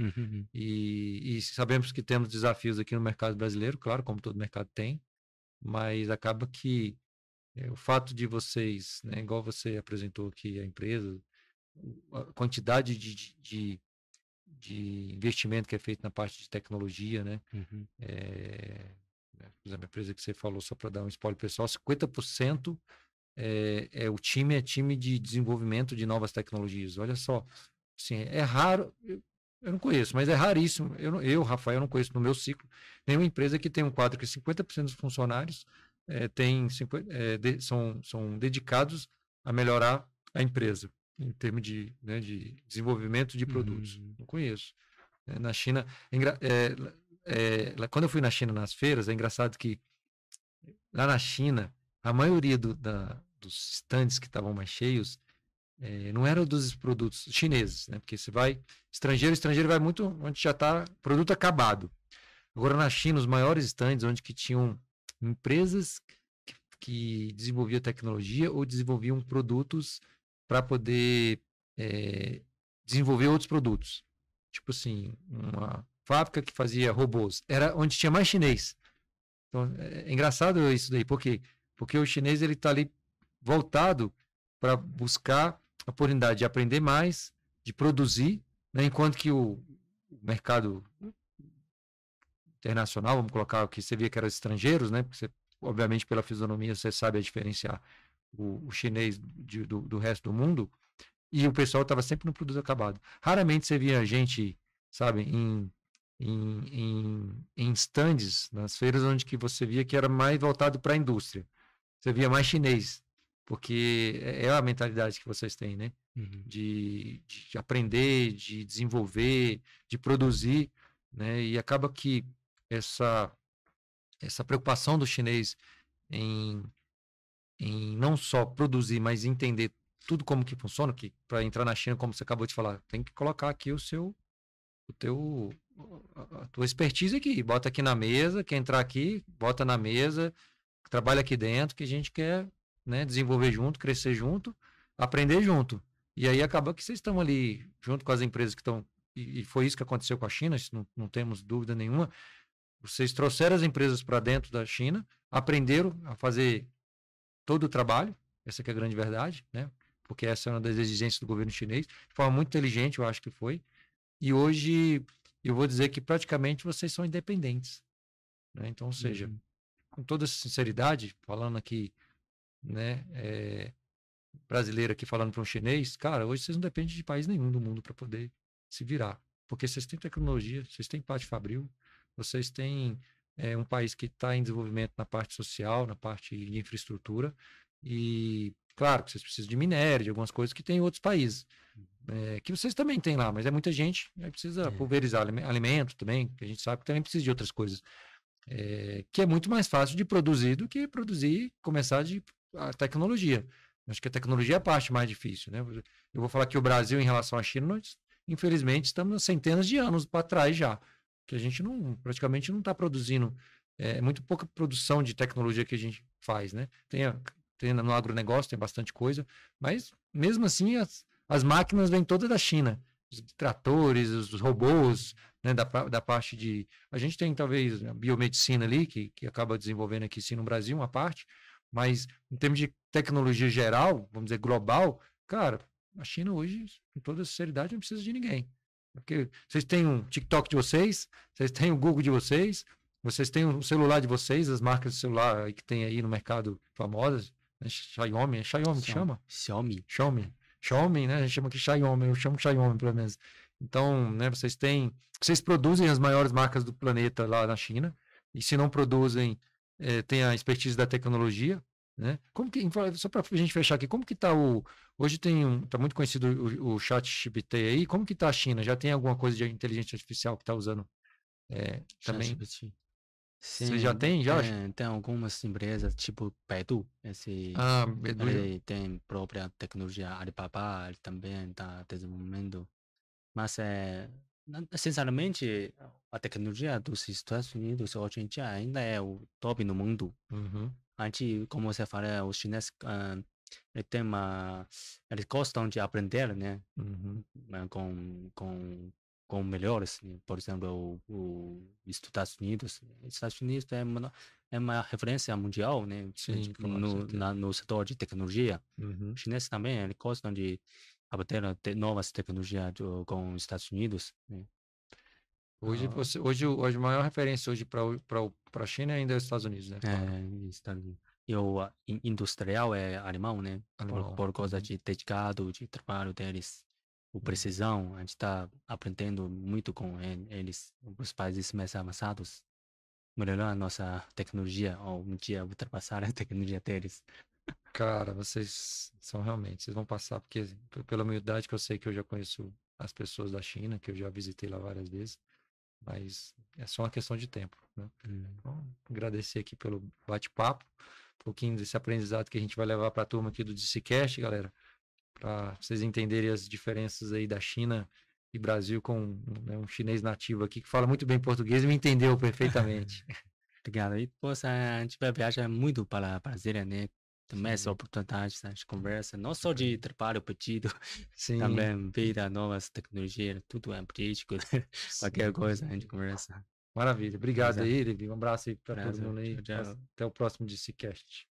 Speaker 1: E sabemos que temos desafios aqui no mercado brasileiro, claro, como todo mercado tem, mas acaba que o fato de vocês, né, igual você apresentou aqui a empresa, a quantidade de investimento que é feito na parte de tecnologia, né? Por exemplo, a empresa que você falou, só para dar um spoiler pessoal, 50% o time é time de desenvolvimento de novas tecnologias. Olha só, assim, é raro, eu não conheço, mas é raríssimo. Rafael, não conheço no meu ciclo nenhuma empresa que tem um quadro que 50% dos funcionários são dedicados a melhorar a empresa em termos de desenvolvimento de produtos. Não conheço. Na China, quando eu fui na China nas feiras, é engraçado que lá na China, a maioria dos stands que estavam mais cheios não eram dos produtos chineses, né? Porque você vai, estrangeiro vai muito onde já está produto acabado. Agora na China, os maiores stands, onde que tinham empresas que desenvolviam tecnologia ou desenvolviam produtos para poder desenvolver outros produtos. Tipo assim, uma fábrica que fazia robôs. Era onde tinha mais chinês. Então, é engraçado isso daí. Por quê? Porque o chinês está ali voltado para buscar a oportunidade de aprender mais, de produzir, né? Enquanto que o mercado internacional, vamos colocar o que você via que eram estrangeiros, né? Porque você, obviamente, pela fisionomia, você sabe diferenciar o chinês do resto do mundo, e o pessoal estava sempre no produto acabado. Raramente você via gente, sabe, em stands, nas feiras onde que você via que era mais voltado para a indústria. Você via mais chinês, porque é a mentalidade que vocês têm, né? De aprender, de desenvolver, de produzir, né? E acaba que essa preocupação do chinês em não só produzir, mas entender tudo como que funciona, que para entrar na China, como você acabou de falar, tem que colocar aqui a tua expertise aqui, bota aqui na mesa, quer entrar aqui, bota na mesa, trabalha aqui dentro, que a gente quer, né, desenvolver junto, crescer junto, aprender junto. E aí acaba que vocês estão ali junto com as empresas que estão, e foi isso que aconteceu com a China, não temos dúvida nenhuma, Vocês trouxeram as empresas para dentro da China, aprenderam a fazer todo o trabalho, essa que é a grande verdade, né? Porque essa é uma das exigências do governo chinês, de forma muito inteligente, eu acho que foi. E hoje eu vou dizer que praticamente vocês são independentes, né? Então, ou seja, com toda sinceridade, falando aqui, né, brasileiro aqui falando para um chinês, cara, hoje vocês não dependem de país nenhum do mundo para poder se virar, porque vocês têm tecnologia, vocês têm parte fabril, vocês têm um país que está em desenvolvimento na parte social, na parte de infraestrutura, e claro que vocês precisam de minério, de algumas coisas que tem em outros países, que vocês também têm lá, mas é muita gente, aí precisa pulverizar alimento também, que a gente sabe que também precisa de outras coisas, que é muito mais fácil de produzir do que produzir, começar a tecnologia. Acho que a tecnologia é a parte mais difícil, né? Eu vou falar que o Brasil, em relação à China, nós, infelizmente, estamos centenas de anos para trás já, que a gente praticamente não está produzindo, muito pouca produção de tecnologia que a gente faz, né? Tem no agronegócio, tem bastante coisa, mas mesmo assim as máquinas vêm todas da China, os tratores, os robôs, né, da parte de... A gente tem talvez a biomedicina ali, que acaba desenvolvendo aqui sim no Brasil, uma parte, mas em termos de tecnologia geral, vamos dizer global, cara, a China hoje, com toda sinceridade, não precisa de ninguém. Porque vocês têm um TikTok de vocês têm o Google de vocês têm o celular de vocês, as marcas de celular que tem aí no mercado famosas, né? Xiaomi, é Xiaomi que chama? Xiaomi, né? A gente chama aqui Xiaomi, eu chamo Xiaomi pelo menos. Então, né, vocês produzem as maiores marcas do planeta lá na China, e se não produzem, tem a expertise da tecnologia, né? Só para a gente fechar aqui, como que está hoje está muito conhecido o ChatGPT aí, como que está a China? Já tem alguma coisa de inteligência artificial que está usando também?
Speaker 2: ChatGPT.
Speaker 1: Você já tem?
Speaker 2: Tem algumas empresas, tipo Baidu,
Speaker 1: Baidu
Speaker 2: ele tem própria tecnologia, Alibaba, ele também está desenvolvendo. Mas, sinceramente, a tecnologia dos Estados Unidos hoje em dia ainda é o top no mundo. Como você fala, os chineses eles gostam de aprender, né? Com melhores, né? Por exemplo, os Estados Unidos. Os Estados Unidos é uma referência mundial, né?
Speaker 1: Sim,
Speaker 2: no setor de tecnologia. Os chineses também eles gostam de aprender novas tecnologias com os Estados Unidos, né?
Speaker 1: Hoje a maior referência hoje para a China ainda é os Estados Unidos, né?
Speaker 2: Estados Unidos. E o industrial é alemão, né? Por causa de dedicado, de trabalho deles, precisão. A gente está aprendendo muito com eles, os países mais avançados, melhorar a nossa tecnologia, ou um dia ultrapassar a tecnologia deles.
Speaker 1: Cara, vocês vão passar, porque pela humildade que eu sei que eu já conheço as pessoas da China, que eu já visitei lá várias vezes, mas é só uma questão de tempo, né? Então, agradecer aqui pelo bate-papo, um pouquinho desse aprendizado que a gente vai levar para a turma aqui do DCCast, galera, para vocês entenderem as diferenças aí da China e Brasil com, né, um chinês nativo aqui que fala muito bem português e me entendeu perfeitamente.
Speaker 2: Obrigado. E depois a gente vai viajar muito para Brasília, né? Também essa oportunidade, a gente conversa, não só de trabalho pedido, também vida, novas tecnologias, tudo é político, qualquer coisa a gente conversa.
Speaker 1: Maravilha. Obrigado aí, Levi. Um abraço aí para todo mundo aí.
Speaker 2: Tchau.
Speaker 1: Até o próximo DCCast.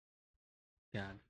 Speaker 2: Obrigado.